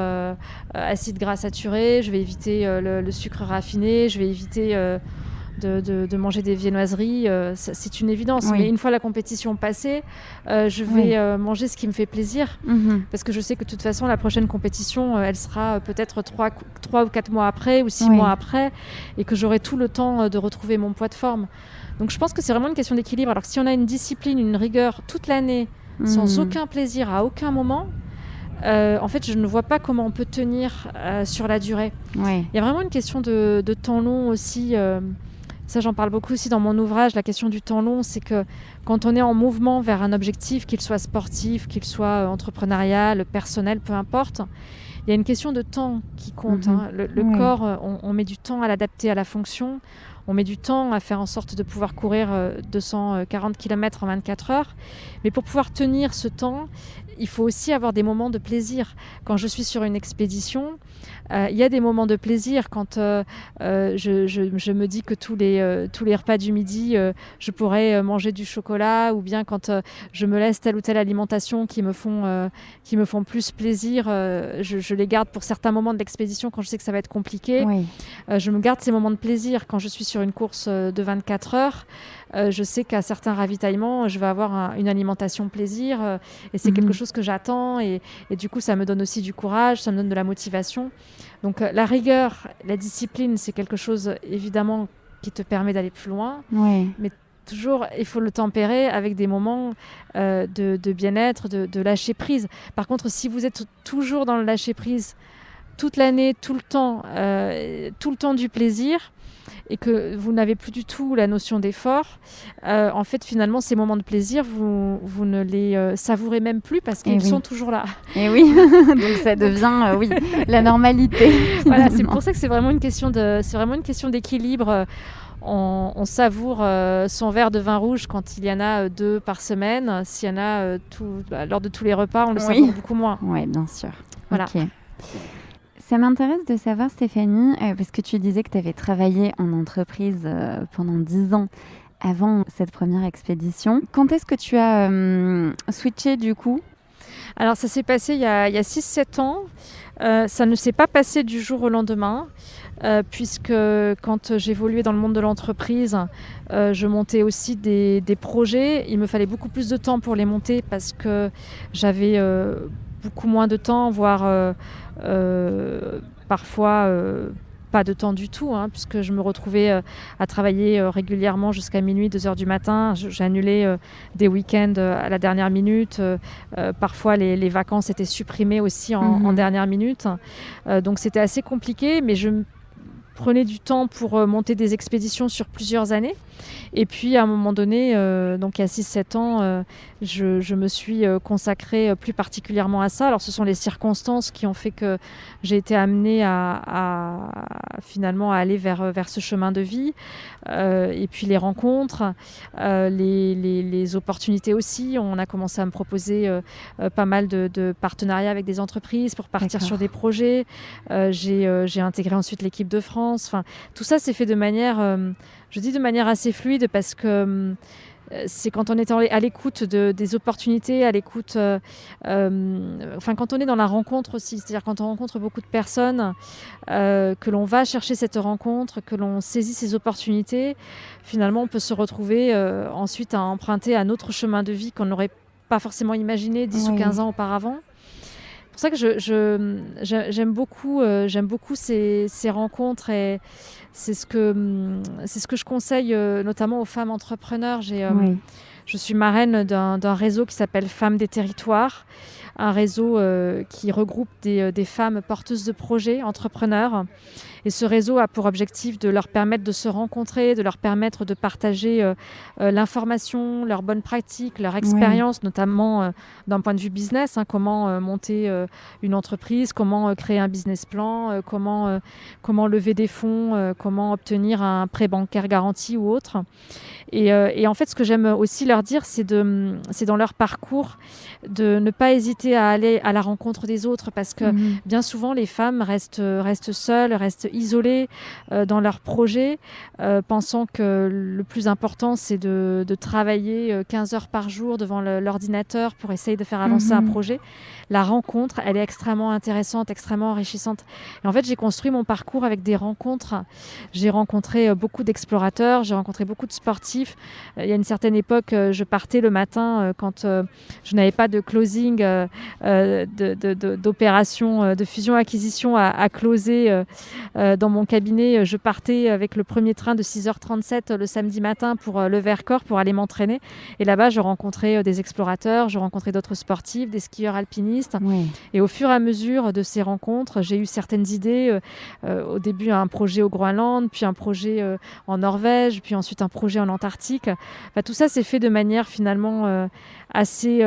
acide gras saturé, je vais éviter le sucre raffiné, je vais éviter de manger des viennoiseries, c'est une évidence. Mais une fois la compétition passée, je vais manger ce qui me fait plaisir, parce que je sais que de toute façon la prochaine compétition, elle sera peut-être 3 ou 4 mois après ou 6 mois après, et que j'aurai tout le temps de retrouver mon poids de forme. Donc je pense que c'est vraiment une question d'équilibre. Alors que si on a une discipline, une rigueur toute l'année, sans aucun plaisir à aucun moment, en fait, je ne vois pas comment on peut tenir sur la durée. Il y a vraiment une question de temps long aussi. Ça, j'en parle beaucoup aussi dans mon ouvrage. La question du temps long, c'est que quand on est en mouvement vers un objectif, qu'il soit sportif, qu'il soit entrepreneurial, personnel, peu importe, il y a une question de temps qui compte. Le corps, on met du temps à l'adapter à la fonction. On met du temps à faire en sorte de pouvoir courir 240 km en 24 heures. Mais pour pouvoir tenir ce temps, il faut aussi avoir des moments de plaisir. Quand je suis sur une expédition, il y a des moments de plaisir quand je me dis que tous les repas du midi, je pourrais manger du chocolat, ou bien quand je me laisse telle ou telle alimentation qui me font plus plaisir, je les garde pour certains moments de l'expédition quand je sais que ça va être compliqué. Je me garde ces moments de plaisir quand je suis sur une course de 24 heures. Je sais qu'à certains ravitaillements, je vais avoir une alimentation plaisir, et c'est quelque chose que j'attends, et du coup, ça me donne aussi du courage, ça me donne de la motivation. Donc la rigueur, la discipline, c'est quelque chose évidemment qui te permet d'aller plus loin, mais toujours, il faut le tempérer avec des moments de bien-être, de lâcher prise. Par contre, si vous êtes toujours dans le lâcher prise toute l'année, tout le temps du plaisir, et que vous n'avez plus du tout la notion d'effort, en fait, finalement, ces moments de plaisir, vous ne les savourez même plus, parce qu'ils sont toujours là. Et oui, donc ça devient la normalité. Voilà, c'est pour ça que c'est vraiment une question d'équilibre. On savoure son verre de vin rouge quand il y en a 2 par semaine. S'il y en a lors de tous les repas, on le savoure beaucoup moins. Oui, bien sûr. Voilà. Okay. Ça m'intéresse de savoir, Stéphanie, parce que tu disais que tu avais travaillé en entreprise pendant 10 ans avant cette première expédition. Quand est-ce que tu as switché du coup ? Alors ça s'est passé il y a 6-7 ans. Ça ne s'est pas passé du jour au lendemain, puisque quand j'évoluais dans le monde de l'entreprise, je montais aussi des projets. Il me fallait beaucoup plus de temps pour les monter, parce que j'avais beaucoup moins de temps, voire parfois pas de temps du tout, puisque je me retrouvais à travailler régulièrement jusqu'à minuit, 2h du matin. J'annulais des week-ends à la dernière minute. Parfois, les vacances étaient supprimées aussi en dernière minute. Donc, c'était assez compliqué, mais je prenais du temps pour monter des expéditions sur plusieurs années. Et puis, à un moment donné, donc il y a 6-7 ans, je me suis consacrée plus particulièrement à ça. Alors, ce sont les circonstances qui ont fait que j'ai été amenée à finalement à aller vers ce chemin de vie. Et puis, les rencontres, les opportunités aussi. On a commencé à me proposer pas mal de partenariats avec des entreprises pour partir sur des projets. J'ai intégré ensuite l'équipe de France. Enfin, tout ça s'est fait de manière... je dis de manière assez fluide, parce que c'est quand on est à l'écoute des opportunités, à l'écoute, quand on est dans la rencontre aussi, c'est-à-dire quand on rencontre beaucoup de personnes, que l'on va chercher cette rencontre, que l'on saisit ces opportunités, finalement on peut se retrouver ensuite à emprunter un autre chemin de vie qu'on n'aurait pas forcément imaginé 10 ou 15 ans auparavant. C'est pour ça que j'aime beaucoup ces rencontres, et c'est ce que je conseille notamment aux femmes entrepreneurs. Je suis marraine d'un réseau qui s'appelle Femmes des Territoires, un réseau qui regroupe des femmes porteuses de projets, entrepreneurs. Et ce réseau a pour objectif de leur permettre de se rencontrer, de leur permettre de partager l'information, leurs bonnes pratiques, leur expérience, notamment d'un point de vue business, comment monter une entreprise, comment créer un business plan, comment lever des fonds, comment obtenir un prêt bancaire garanti ou autre. Et en fait, ce que j'aime aussi leur dire, c'est dans leur parcours de ne pas hésiter à aller à la rencontre des autres, parce que bien souvent, les femmes restent seules, restent isolées dans leurs projets, pensant que le plus important, c'est de travailler 15 heures par jour devant l'ordinateur pour essayer de faire avancer un projet. La rencontre, elle est extrêmement intéressante, extrêmement enrichissante. Et en fait, j'ai construit mon parcours avec des rencontres. J'ai rencontré beaucoup d'explorateurs, j'ai rencontré beaucoup de sportifs. Il y a une certaine époque, je partais le matin quand je n'avais pas de closing, d'opération de fusion-acquisition à closer dans mon cabinet. Je partais avec le premier train de 6h37 le samedi matin pour le Vercors pour aller m'entraîner. Et là-bas, je rencontrais des explorateurs, je rencontrais d'autres sportifs, des skieurs alpinistes. Et au fur et à mesure de ces rencontres, j'ai eu certaines idées. Au début, un projet au Groenland, puis un projet en Norvège, puis ensuite un projet en Antarctique. Tout ça s'est fait de manière finalement assez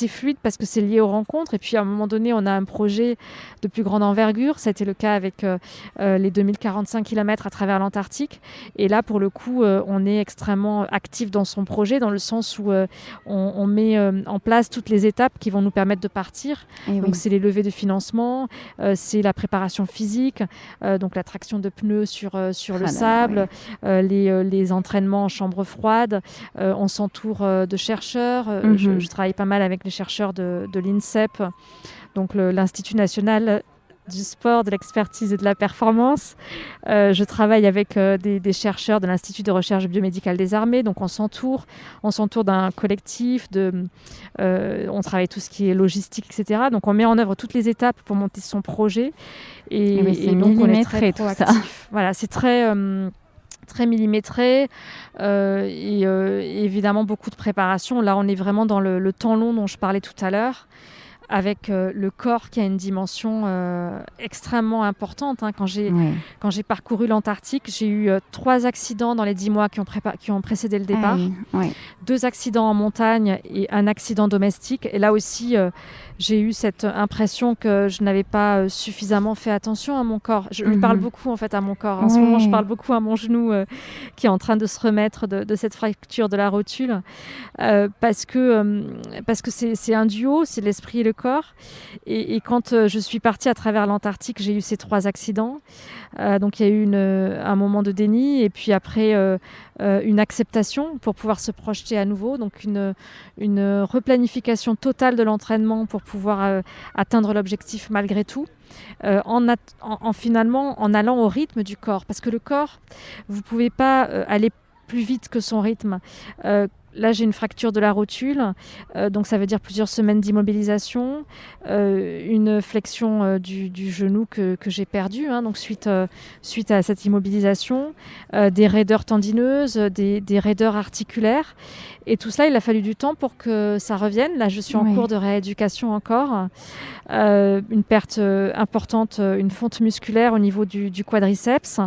fluide, parce que c'est lié aux rencontres. Et puis à un moment donné, on a un projet de plus grande envergure. Ça a été le cas avec les 2045 km à travers l'Antarctique. Et là, pour le coup, on est extrêmement actif dans son projet, dans le sens où on met en place toutes les étapes qui vont nous permettre de partir. Donc c'est les levées de financement, c'est la préparation physique, donc la traction de pneus sur le sable, les entraînements en chambre froide. On s'entoure de chercheurs. Je travaille pas mal avec les chercheurs de l'INSEP, donc l'Institut national du sport, de l'expertise et de la performance. Je travaille avec des chercheurs de l'Institut de recherche biomédicale des armées. Donc on s'entoure d'un collectif, on travaille tout ce qui est logistique, etc. Donc on met en œuvre toutes les étapes pour monter son projet. Et donc on est très proactif. Voilà, c'est très millimétré et évidemment beaucoup de préparation. Là, on est vraiment dans le temps long dont je parlais tout à l'heure, avec le corps qui a une dimension extrêmement importante. Quand j'ai parcouru l'Antarctique, j'ai eu 3 accidents dans les 10 mois qui ont précédé le départ. 2 accidents en montagne et un accident domestique. Et là aussi, j'ai eu cette impression que je n'avais pas suffisamment fait attention à mon corps. Je lui parle beaucoup en fait à mon corps. En ce moment, je parle beaucoup à mon genou qui est en train de se remettre de cette fracture de la rotule, parce que c'est un duo, c'est l'esprit et le corps. Et quand je suis partie à travers l'Antarctique, j'ai eu ces 3 accidents. Donc il y a eu un moment de déni, et puis après une acceptation pour pouvoir se projeter à nouveau, donc une replanification totale de l'entraînement pour pouvoir atteindre l'objectif malgré tout, finalement en allant au rythme du corps, parce que le corps, vous pouvez pas aller plus vite que son rythme. Là, j'ai une fracture de la rotule, donc ça veut dire plusieurs semaines d'immobilisation, une flexion du genou que j'ai perdu, donc suite à cette immobilisation, des raideurs tendineuses, des raideurs articulaires. Et tout cela, il a fallu du temps pour que ça revienne. Là, je suis en cours de rééducation encore. Une perte importante, une fonte musculaire au niveau du quadriceps.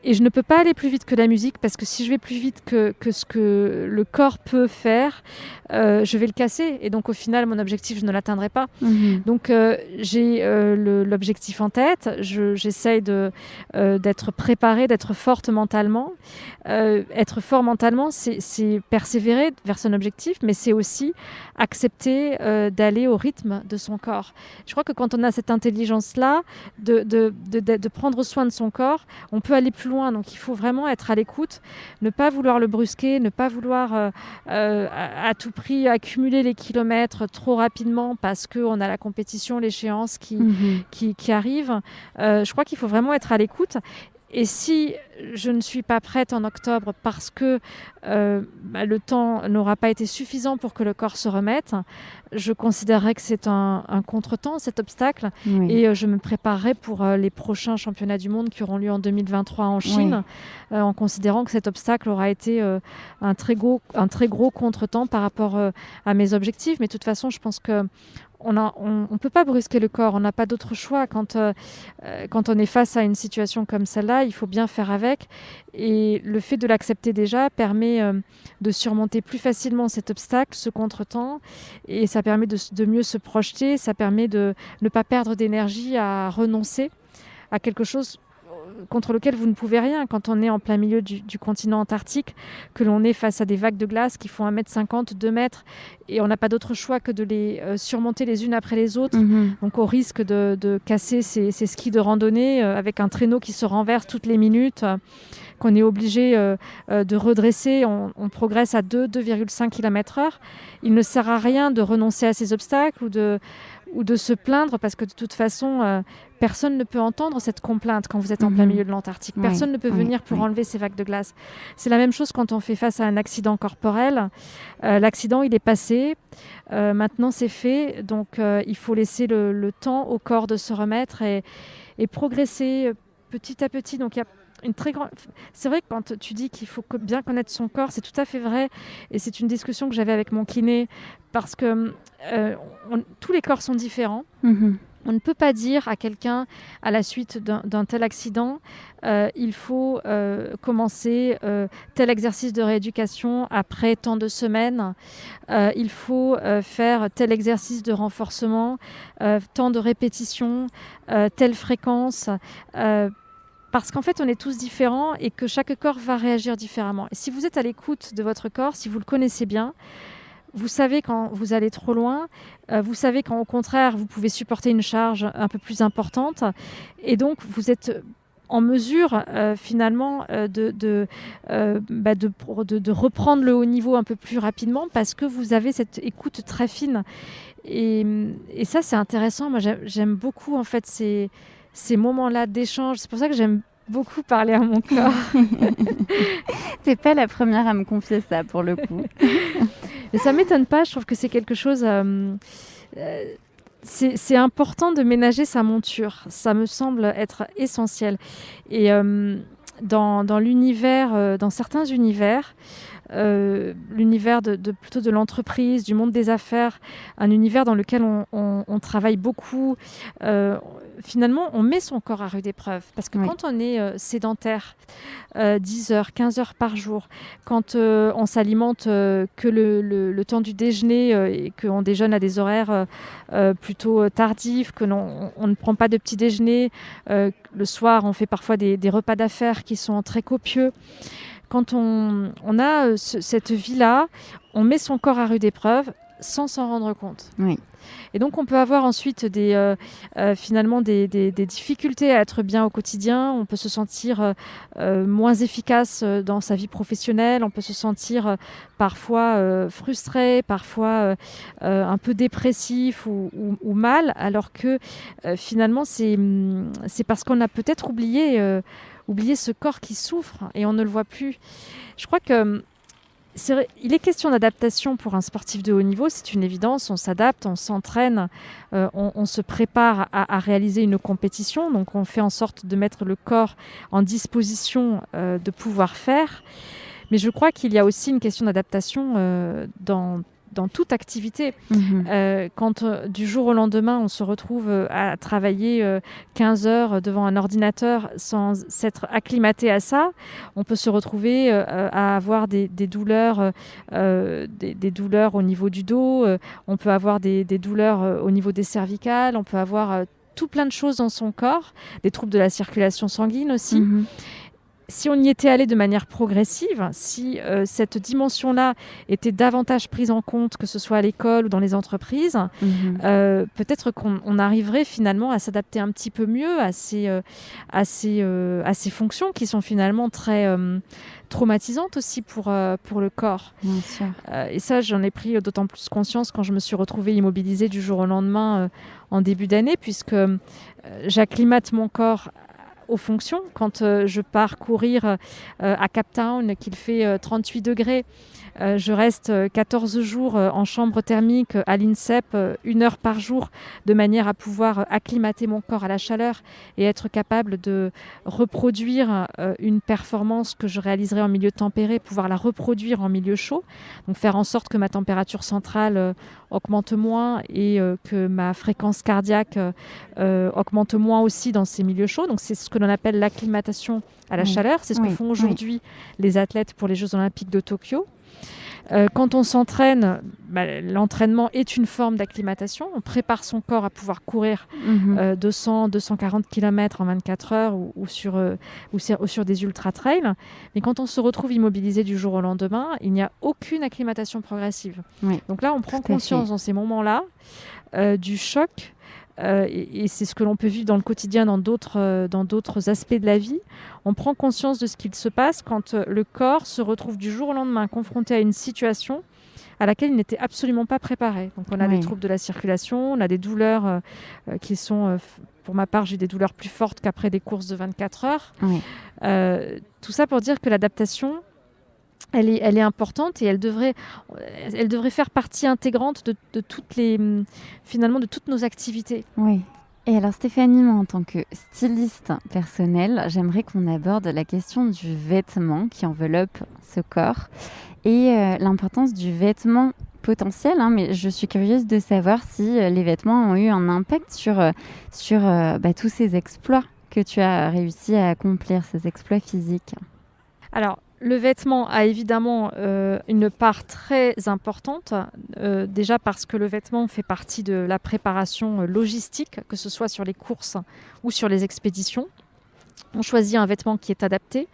Et je ne peux pas aller plus vite que la musique, parce que si je vais plus vite que ce que le corps peut faire, je vais le casser. Et donc au final, mon objectif, je ne l'atteindrai pas. Donc j'ai l'objectif en tête. J'essaye d'être préparée, d'être forte mentalement. Être fort mentalement, c'est persévérer vers son objectif, mais c'est aussi accepter d'aller au rythme de son corps. Je crois que quand on a cette intelligence-là, de prendre soin de son corps, on peut aller plus loin. Donc il faut vraiment être à l'écoute, ne pas vouloir le brusquer, ne pas vouloir à tout prix accumuler les kilomètres trop rapidement parce qu'on a la compétition, l'échéance qui arrive. Je crois qu'il faut vraiment être à l'écoute. Et si je ne suis pas prête en octobre parce que le temps n'aura pas été suffisant pour que le corps se remette, je considérerais que c'est un contretemps, cet obstacle, Oui. et je me préparerai pour les prochains championnats du monde qui auront lieu en 2023 en Chine, en considérant que cet obstacle aura été un très gros contretemps par rapport à mes objectifs. Mais de toute façon, je pense que on ne peut pas brusquer le corps, on n'a pas d'autre choix. Quand on est face à une situation comme celle-là, il faut bien faire avec. Et le fait de l'accepter déjà permet de surmonter plus facilement cet obstacle, ce contretemps. Et ça permet de mieux se projeter, ça permet de ne pas perdre d'énergie à renoncer à quelque chose contre lequel vous ne pouvez rien quand on est en plein milieu du continent antarctique, que l'on est face à des vagues de glace qui font 1,50 m, 2 mètres, et on n'a pas d'autre choix que de les surmonter les unes après les autres, donc au risque de casser ces skis de randonnée avec un traîneau qui se renverse toutes les minutes, qu'on est obligé de redresser. On progresse à 2,5 km/h. Il ne sert à rien de renoncer à ces obstacles ou de se plaindre, parce que de toute façon, personne ne peut entendre cette complainte quand vous êtes en plein milieu de l'Antarctique. Personne ne peut venir pour enlever ces vagues de glace. C'est la même chose quand on fait face à un accident corporel. L'accident, il est passé. Maintenant, c'est fait. Donc, il faut laisser le temps au corps de se remettre et progresser petit à petit. Donc, il y a une très grande... C'est vrai que quand tu dis qu'il faut bien connaître son corps, c'est tout à fait vrai. Et c'est une discussion que j'avais avec mon kiné, parce que tous les corps sont différents. On ne peut pas dire à quelqu'un, à la suite d'un tel accident, il faut commencer tel exercice de rééducation après tant de semaines, il faut faire tel exercice de renforcement, tant de répétitions, telle fréquence, parce qu'en fait, on est tous différents et que chaque corps va réagir différemment. Et si vous êtes à l'écoute de votre corps, si vous le connaissez bien, vous savez quand vous allez trop loin, vous savez quand au contraire vous pouvez supporter une charge un peu plus importante, et donc vous êtes en mesure finalement de reprendre le haut niveau un peu plus rapidement, parce que vous avez cette écoute très fine. Et ça, c'est intéressant. Moi, j'aime beaucoup en fait ces moments-là d'échange. C'est pour ça que j'aime beaucoup parler à mon corps. T'es pas la première à me confier ça, pour le coup. Mais ça m'étonne pas, je trouve que c'est quelque chose... c'est important de ménager sa monture. Ça me semble être essentiel. Et dans l'univers, dans certains univers, l'univers plutôt de l'entreprise, du monde des affaires, un univers dans lequel on travaille beaucoup, finalement, on met son corps à rude épreuve. Parce que quand on est sédentaire, 10 heures, 15 heures par jour, quand on s'alimente que le temps du déjeuner et qu'on déjeune à des horaires plutôt tardifs, que on ne prend pas de petit déjeuner, le soir, on fait parfois des repas d'affaires qui sont très copieux. Quand on a cette vie-là, on met son corps à rude épreuve sans s'en rendre compte. Oui. Et donc, on peut avoir ensuite finalement des difficultés à être bien au quotidien. On peut se sentir moins efficace dans sa vie professionnelle. On peut se sentir parfois frustré, parfois un peu dépressif ou mal, alors que finalement, c'est parce qu'on a peut-être oublié ce corps qui souffre et on ne le voit plus. Je crois que il est question d'adaptation pour un sportif de haut niveau, c'est une évidence. On s'adapte, on s'entraîne, on se prépare à réaliser une compétition. Donc on fait en sorte de mettre le corps en disposition de pouvoir faire. Mais je crois qu'il y a aussi une question d'adaptation dans toute activité. Quand du jour au lendemain, on se retrouve à travailler 15 heures devant un ordinateur sans s'être acclimaté à ça, on peut se retrouver à avoir des douleurs, des douleurs au niveau du dos, on peut avoir des douleurs au niveau des cervicales, on peut avoir tout plein de choses dans son corps, des troubles de la circulation sanguine aussi. Si on y était allé de manière progressive, si cette dimension-là était davantage prise en compte, que ce soit à l'école ou dans les entreprises, peut-être qu'on arriverait finalement à s'adapter un petit peu mieux à ces fonctions qui sont finalement très traumatisantes aussi pour le corps. Bien sûr. Et ça, j'en ai pris d'autant plus conscience quand je me suis retrouvée immobilisée du jour au lendemain en début d'année, puisque j'acclimate mon corps aux fonctions. Quand je pars courir à Cape Town, qu'il fait 38 degrés, je reste 14 jours en chambre thermique à l'INSEP, 1 heure par jour, de manière à pouvoir acclimater mon corps à la chaleur et être capable de reproduire une performance que je réaliserai en milieu tempéré, pouvoir la reproduire en milieu chaud. Donc faire en sorte que ma température centrale augmente moins et que ma fréquence cardiaque augmente moins aussi dans ces milieux chauds. Donc c'est ce que l'on appelle l'acclimatation à la chaleur. C'est ce que font aujourd'hui les athlètes pour les Jeux Olympiques de Tokyo. Quand on s'entraîne, l'entraînement est une forme d'acclimatation. On prépare son corps à pouvoir courir 200-240 km en 24 heures ou sur des ultra-trails. Mais quand on se retrouve immobilisé du jour au lendemain, il n'y a aucune acclimatation progressive. Oui, donc là, on prend conscience dans ces moments-là du choc. Et c'est ce que l'on peut vivre dans le quotidien, dans d'autres aspects de la vie. On prend conscience de ce qu'il se passe quand le corps se retrouve du jour au lendemain confronté à une situation à laquelle il n'était absolument pas préparé. Donc on a des troubles de la circulation, on a des douleurs qui sont... pour ma part, j'ai des douleurs plus fortes qu'après des courses de 24 heures. Oui. Tout ça pour dire que l'adaptation... Elle est importante et elle devrait faire partie intégrante de toutes nos activités. Oui. Et alors Stéphanie, moi, en tant que styliste personnelle, j'aimerais qu'on aborde la question du vêtement qui enveloppe ce corps et l'importance du vêtement potentiel. Mais je suis curieuse de savoir si les vêtements ont eu un impact sur tous ces exploits que tu as réussi à accomplir, ces exploits physiques. Alors, le vêtement a évidemment une part très importante, déjà parce que le vêtement fait partie de la préparation logistique, que ce soit sur les courses ou sur les expéditions. On choisit un vêtement qui est adapté.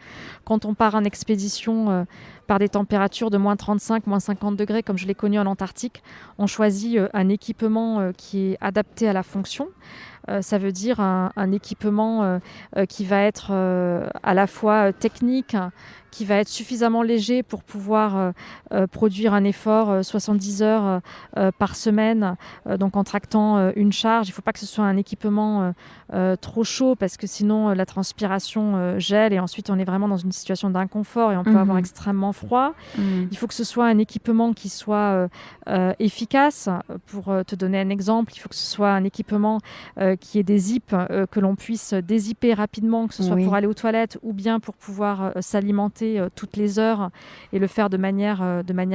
Quand on part en expédition par des températures de moins 35, moins 50 degrés, comme je l'ai connu en Antarctique, on choisit un équipement qui est adapté à la fonction. Ça veut dire un équipement qui va être à la fois technique, qui va être suffisamment léger pour pouvoir produire un effort 70 heures par semaine, donc en tractant une charge. Il ne faut pas que ce soit un équipement trop chaud parce que sinon la transpiration gèle et ensuite on est vraiment dans une situation d'inconfort et on peut avoir extrêmement froid. Il faut que ce soit un équipement qui soit efficace. Pour te donner un exemple, il faut que ce soit un équipement qui ait des zips, que l'on puisse dézipper rapidement, que ce soit pour aller aux toilettes ou bien pour pouvoir s'alimenter toutes les heures et le faire de manière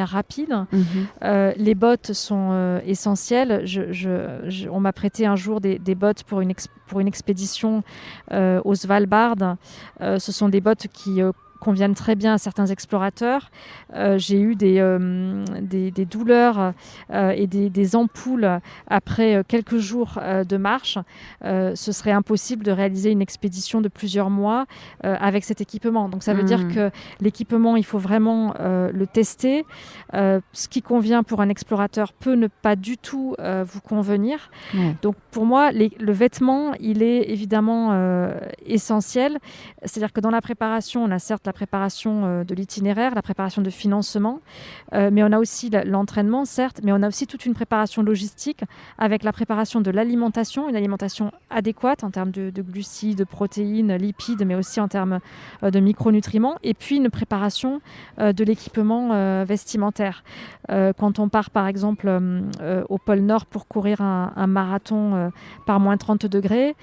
rapide. Les bottes sont essentielles. On m'a prêté un jour des bottes pour une expédition au Svalbard. Ce sont des bottes qui conviennent très bien à certains explorateurs. J'ai eu des douleurs et des ampoules après quelques jours de marche. Ce serait impossible de réaliser une expédition de plusieurs mois avec cet équipement. Donc ça veut dire que l'équipement, il faut vraiment le tester. Ce qui convient pour un explorateur peut ne pas du tout vous convenir. Donc pour moi, le vêtement, il est évidemment essentiel. C'est-à-dire que dans la préparation, on a certes la préparation de l'itinéraire, la préparation de financement, mais on a aussi l'entraînement, certes, mais on a aussi toute une préparation logistique avec la préparation de l'alimentation, une alimentation adéquate en termes de glucides, de protéines, lipides, mais aussi en termes de micronutriments, et puis une préparation de l'équipement vestimentaire. Quand on part par exemple au pôle Nord pour courir un marathon par moins 30 degrés,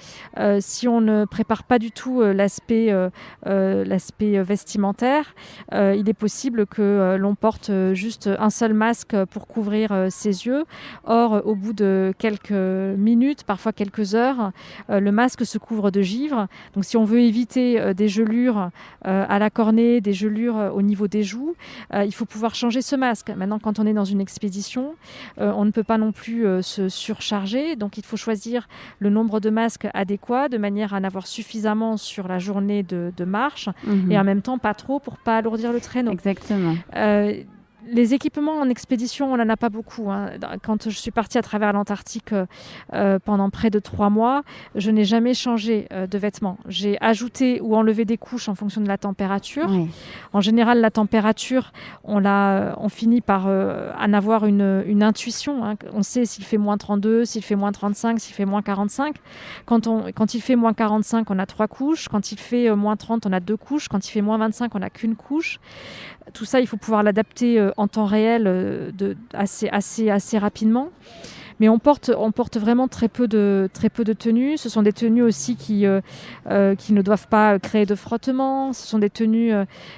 si on ne prépare pas du tout l'aspect vestimentaire, il est possible que l'on porte juste un seul masque pour couvrir ses yeux. Or, au bout de quelques minutes, parfois quelques heures, le masque se couvre de givre. Donc si on veut éviter des gelures à la cornée, des gelures au niveau des joues, il faut pouvoir changer ce masque. Maintenant, quand on est dans une expédition, on ne peut pas non plus se surcharger. Donc il faut choisir le nombre de masques adéquat de manière à en avoir suffisamment sur la journée de marche et en même temps pas trop pour pas alourdir le traîneau. Exactement. Les équipements en expédition, on n'en a pas beaucoup, hein. Quand je suis partie à travers l'Antarctique pendant près de 3 mois, je n'ai jamais changé de vêtements. J'ai ajouté ou enlevé des couches en fonction de la température. Oui. En général, la température, on finit par en avoir une intuition, hein. On sait s'il fait moins 32, s'il fait moins 35, s'il fait moins 45. Quand il fait moins 45, on a 3 couches. Quand il fait moins 30, on a 2 couches. Quand il fait moins 25, on n'a qu'une couche. Tout ça, il faut pouvoir l'adapter en temps réel assez rapidement. Mais on porte vraiment très peu de tenues. Ce sont des tenues aussi qui ne doivent pas créer de frottement. Ce sont des tenues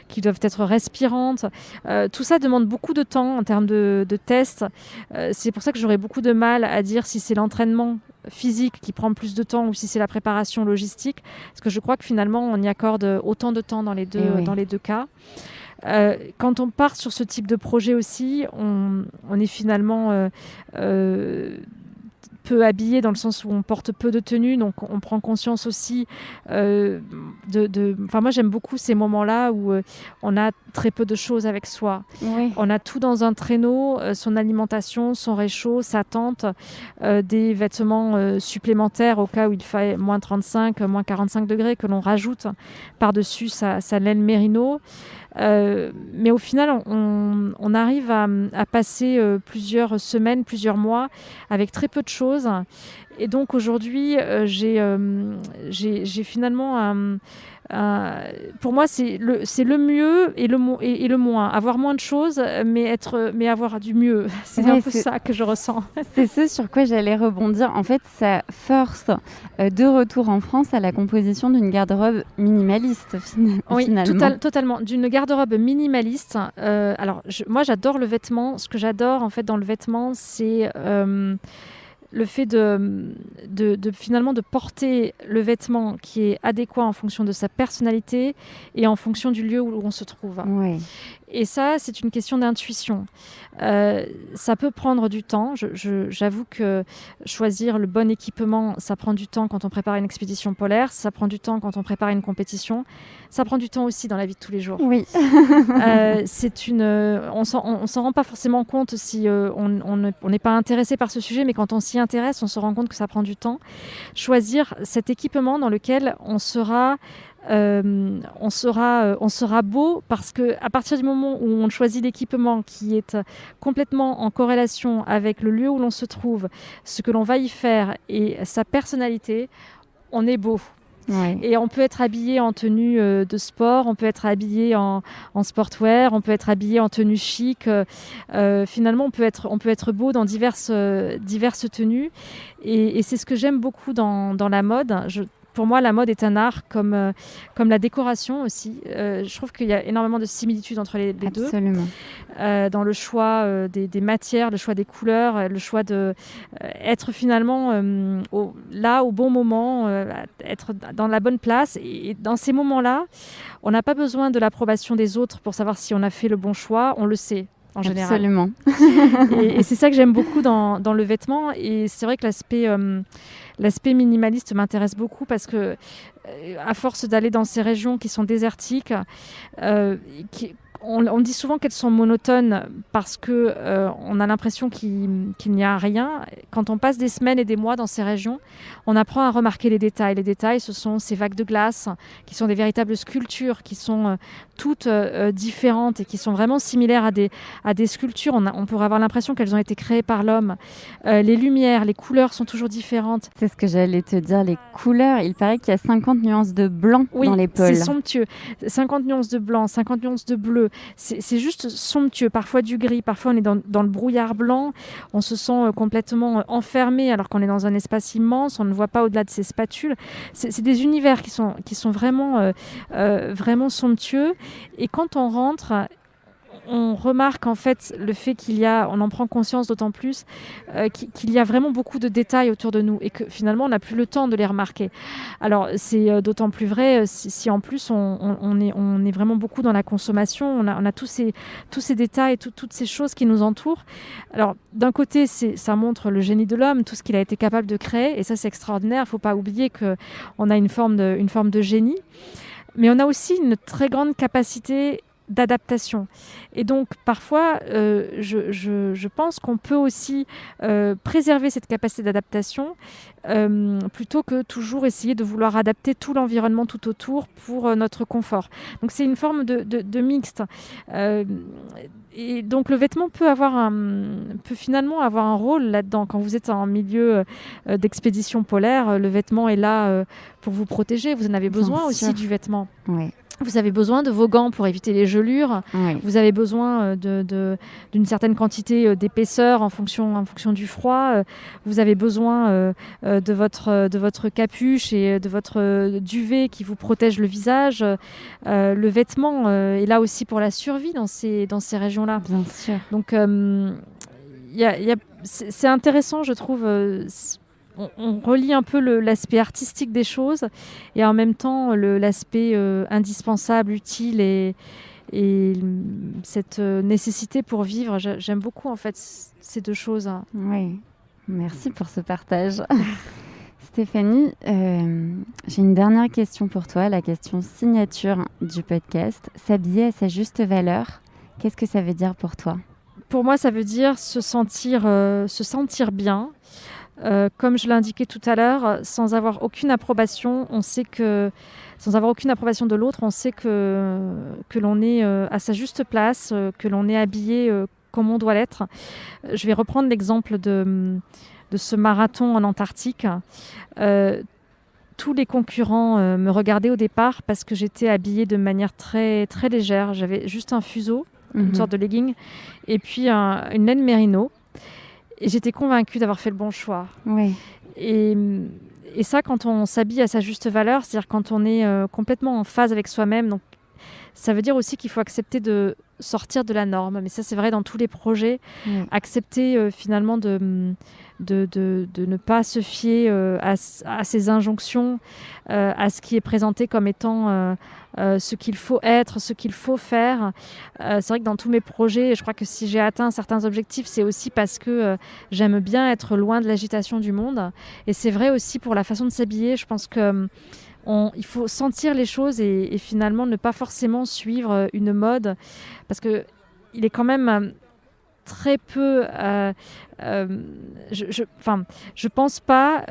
qui doivent être respirantes. Tout ça demande beaucoup de temps en termes de tests. C'est pour ça que j'aurais beaucoup de mal à dire si c'est l'entraînement physique qui prend plus de temps ou si c'est la préparation logistique. Parce que je crois que finalement, on y accorde autant de temps dans les deux cas. Quand on part sur ce type de projet aussi, on est finalement peu habillé dans le sens où on porte peu de tenues, donc on prend conscience aussi moi j'aime beaucoup ces moments-là où on a très peu de choses avec soi. Oui. On a tout dans un traîneau, son alimentation, son réchaud, sa tente, des vêtements supplémentaires au cas où il fait moins 35, moins 45 degrés que l'on rajoute par-dessus sa laine mérino. Mais au final, on arrive à passer plusieurs semaines, plusieurs mois avec très peu de choses. Et donc aujourd'hui, j'ai finalement pour moi, c'est le mieux et le moins. Avoir moins de choses, mais avoir du mieux. C'est un peu ça que je ressens. C'est ce sur quoi j'allais rebondir. En fait, ça force de retour en France à la composition d'une garde-robe minimaliste, finalement. Oui, totalement. D'une garde-robe minimaliste. Moi, j'adore le vêtement. Ce que j'adore, en fait, dans le vêtement, c'est le fait de finalement de porter le vêtement qui est adéquat en fonction de sa personnalité et en fonction du lieu où on se trouve. Oui. Et ça, c'est une question d'intuition. Ça peut prendre du temps. J'avoue que choisir le bon équipement, ça prend du temps quand on prépare une expédition polaire, ça prend du temps quand on prépare une compétition, ça prend du temps aussi dans la vie de tous les jours. Oui. On s'en rend pas forcément compte si on n'est pas intéressé par ce sujet, mais quand on s'y intéresse, on se rend compte que ça prend du temps. Choisir cet équipement dans lequel on sera beau, parce que à partir du moment où on choisit l'équipement qui est complètement en corrélation avec le lieu où l'on se trouve, ce que l'on va y faire et sa personnalité, on est beau. Ouais. Et on peut être habillé en tenue de sport, on peut être habillé en sportwear, on peut être habillé en tenue chic. Finalement, on peut être beau dans diverses tenues. Et c'est ce que j'aime beaucoup dans la mode. Pour moi, la mode est un art comme la décoration aussi. Je trouve qu'il y a énormément de similitudes entre les deux. Absolument. Dans le choix des matières, le choix des couleurs, le choix d'être finalement au bon moment, être dans la bonne place. Et dans ces moments-là, on n'a pas besoin de l'approbation des autres pour savoir si on a fait le bon choix. On le sait. En général. Absolument. et c'est ça que j'aime beaucoup dans le vêtement. Et c'est vrai que l'aspect minimaliste m'intéresse beaucoup parce que, à force d'aller dans ces régions qui sont désertiques, on dit souvent qu'elles sont monotones parce que on a l'impression qu'il n'y a rien. Quand on passe des semaines et des mois dans ces régions, on apprend à remarquer les détails. Les détails, ce sont ces vagues de glace qui sont des véritables sculptures, qui sont toutes différentes et qui sont vraiment similaires à des sculptures. On pourrait avoir l'impression qu'elles ont été créées par l'homme. Les lumières, les couleurs sont toujours différentes. C'est ce que j'allais te dire, les couleurs. Il paraît qu'il y a 50 nuances de blanc dans les pôles. Oui, c'est somptueux. 50 nuances de blanc, 50 nuances de bleu. C'est juste somptueux. Parfois du gris, parfois on est dans le brouillard blanc. On se sent complètement enfermé alors qu'on est dans un espace immense. On ne voit pas au-delà de ces spatules. C'est des univers qui sont vraiment, vraiment somptueux. Et quand on rentre, on remarque en fait le fait on en prend conscience d'autant plus qu'il y a vraiment beaucoup de détails autour de nous et que finalement on n'a plus le temps de les remarquer. Alors c'est d'autant plus vrai si en plus on est vraiment beaucoup dans la consommation, on a tous ces détails, toutes ces choses qui nous entourent. Alors d'un côté ça montre le génie de l'homme, tout ce qu'il a été capable de créer, et ça c'est extraordinaire. Il ne faut pas oublier qu'on a une forme de génie, mais on a aussi une très grande capacité d'adaptation. Et donc, parfois, je pense qu'on peut aussi préserver cette capacité d'adaptation plutôt que toujours essayer de vouloir adapter tout l'environnement tout autour pour notre confort. Donc, c'est une forme de mixte. Et donc, le vêtement peut finalement avoir un rôle là-dedans. Quand vous êtes en milieu d'expédition polaire, le vêtement est là pour vous protéger. Vous en avez besoin aussi du vêtement. Oui. Vous avez besoin de vos gants pour éviter les gelures. Oui. Vous avez besoin d'une certaine quantité d'épaisseur en fonction du froid. Vous avez besoin de votre capuche et de votre duvet qui vous protège le visage. Le vêtement est là aussi pour la survie dans ces régions-là. Bien sûr. Donc, c'est intéressant, je trouve. On relie un peu l'aspect artistique des choses et en même temps l'aspect indispensable, utile et cette nécessité pour vivre. J'aime beaucoup en fait ces deux choses. Oui, merci pour ce partage. Stéphanie, j'ai une dernière question pour toi, la question signature du podcast. S'habiller à sa juste valeur, qu'est-ce que ça veut dire pour toi ? Pour moi, ça veut dire se sentir bien. Comme je l'ai indiqué tout à l'heure, sans avoir aucune approbation, sans avoir aucune approbation de l'autre, on sait que l'on est à sa juste place, que l'on est habillé comme on doit l'être. Je vais reprendre l'exemple de ce marathon en Antarctique. Tous les concurrents me regardaient au départ parce que j'étais habillée de manière très, très légère. J'avais juste un fuseau, une sorte de legging, et puis une laine mérino. Et j'étais convaincue d'avoir fait le bon choix. Oui. Et ça, quand on s'habille à sa juste valeur, c'est-à-dire quand on est complètement en phase avec soi-même, donc ça veut dire aussi qu'il faut accepter de sortir de la norme. Mais ça, c'est vrai dans tous les projets. Accepter finalement de ne pas se fier à ces injonctions, à ce qui est présenté comme étant ce qu'il faut être, ce qu'il faut faire. C'est vrai que dans tous mes projets, je crois que si j'ai atteint certains objectifs, c'est aussi parce que j'aime bien être loin de l'agitation du monde. Et c'est vrai aussi pour la façon de s'habiller. Je pense que il faut sentir les choses et finalement ne pas forcément suivre une mode, parce que il est quand même très peu. Je pense pas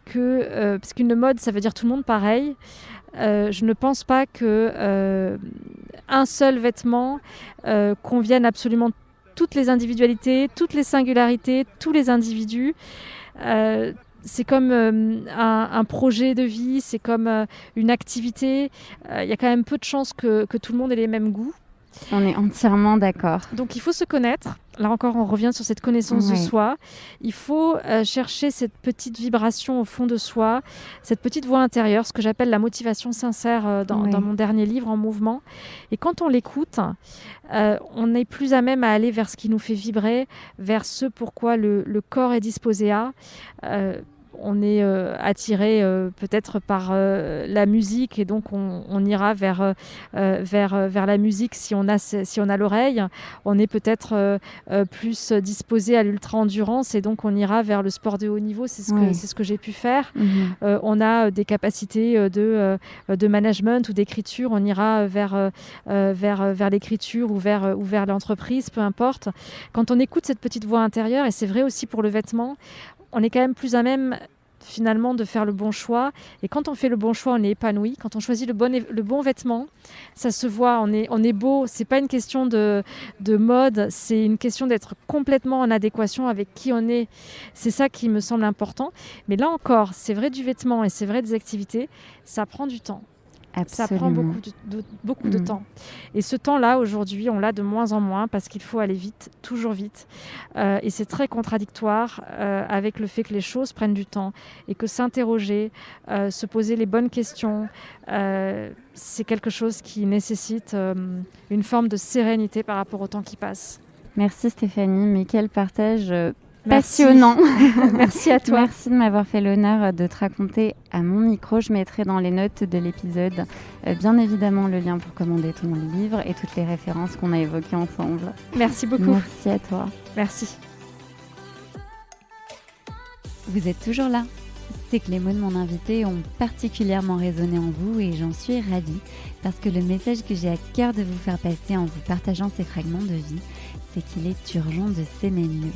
que parce qu'une mode, ça veut dire tout le monde pareil. Je ne pense pas que un seul vêtement convienne absolument toutes les individualités, toutes les singularités, tous les individus. C'est comme un projet de vie, c'est comme une activité. Il y a quand même peu de chances que tout le monde ait les mêmes goûts. On est entièrement d'accord. Donc il faut se connaître. Là encore, on revient sur cette connaissance de soi. Il faut chercher cette petite vibration au fond de soi, cette petite voix intérieure, ce que j'appelle la motivation sincère dans mon dernier livre, En mouvement. Et quand on l'écoute, on est plus à même à aller vers ce qui nous fait vibrer, vers ce pourquoi le corps est disposé à. On est attiré peut-être par la musique et donc on ira vers la musique si on a l'oreille. On est peut-être plus disposé à l'ultra-endurance et donc on ira vers le sport de haut niveau. C'est ce que j'ai pu faire. On a des capacités de management ou d'écriture. On ira vers l'écriture ou vers l'entreprise, peu importe. Quand on écoute cette petite voix intérieure, et c'est vrai aussi pour le vêtement, on est quand même plus à même finalement de faire le bon choix. Et quand on fait le bon choix, on est épanoui. Quand on choisit le bon vêtement, ça se voit, on est beau. C'est pas une question de mode, c'est une question d'être complètement en adéquation avec qui on est. C'est ça qui me semble important. Mais là encore, c'est vrai du vêtement et c'est vrai des activités, ça prend du temps. Absolument. Ça prend beaucoup de temps. Et ce temps-là, aujourd'hui, on l'a de moins en moins parce qu'il faut aller vite, toujours vite. Et c'est très contradictoire avec le fait que les choses prennent du temps et que s'interroger, se poser les bonnes questions, c'est quelque chose qui nécessite une forme de sérénité par rapport au temps qui passe. Merci Stéphanie, mais quel partage passionnant. Merci à toi. Merci de m'avoir fait l'honneur de te raconter à mon micro. Je mettrai dans les notes de l'épisode bien évidemment le lien pour commander ton livre et toutes les références qu'on a évoquées ensemble. Merci beaucoup. Merci à toi. Merci. Vous êtes toujours là. c'est que les mots de mon invité ont particulièrement résonné en vous et j'en suis ravie parce que le message que j'ai à cœur de vous faire passer en vous partageant ces fragments de vie, c'est qu'il est urgent de s'aimer mieux.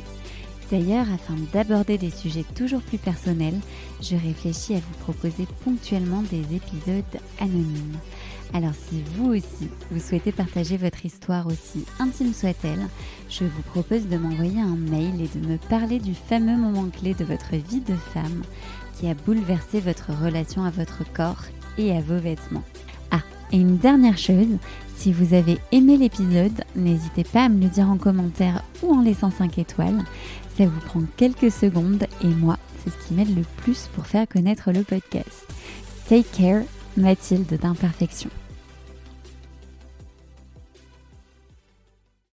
D'ailleurs, afin d'aborder des sujets toujours plus personnels, je réfléchis à vous proposer ponctuellement des épisodes anonymes. Alors si vous aussi, vous souhaitez partager votre histoire aussi intime soit-elle, je vous propose de m'envoyer un mail et de me parler du fameux moment clé de votre vie de femme qui a bouleversé votre relation à votre corps et à vos vêtements. Ah, et une dernière chose, si vous avez aimé l'épisode, n'hésitez pas à me le dire en commentaire ou en laissant 5 étoiles. Ça vous prend quelques secondes et moi, c'est ce qui m'aide le plus pour faire connaître le podcast. Take care, Mathilde d'Imperfection.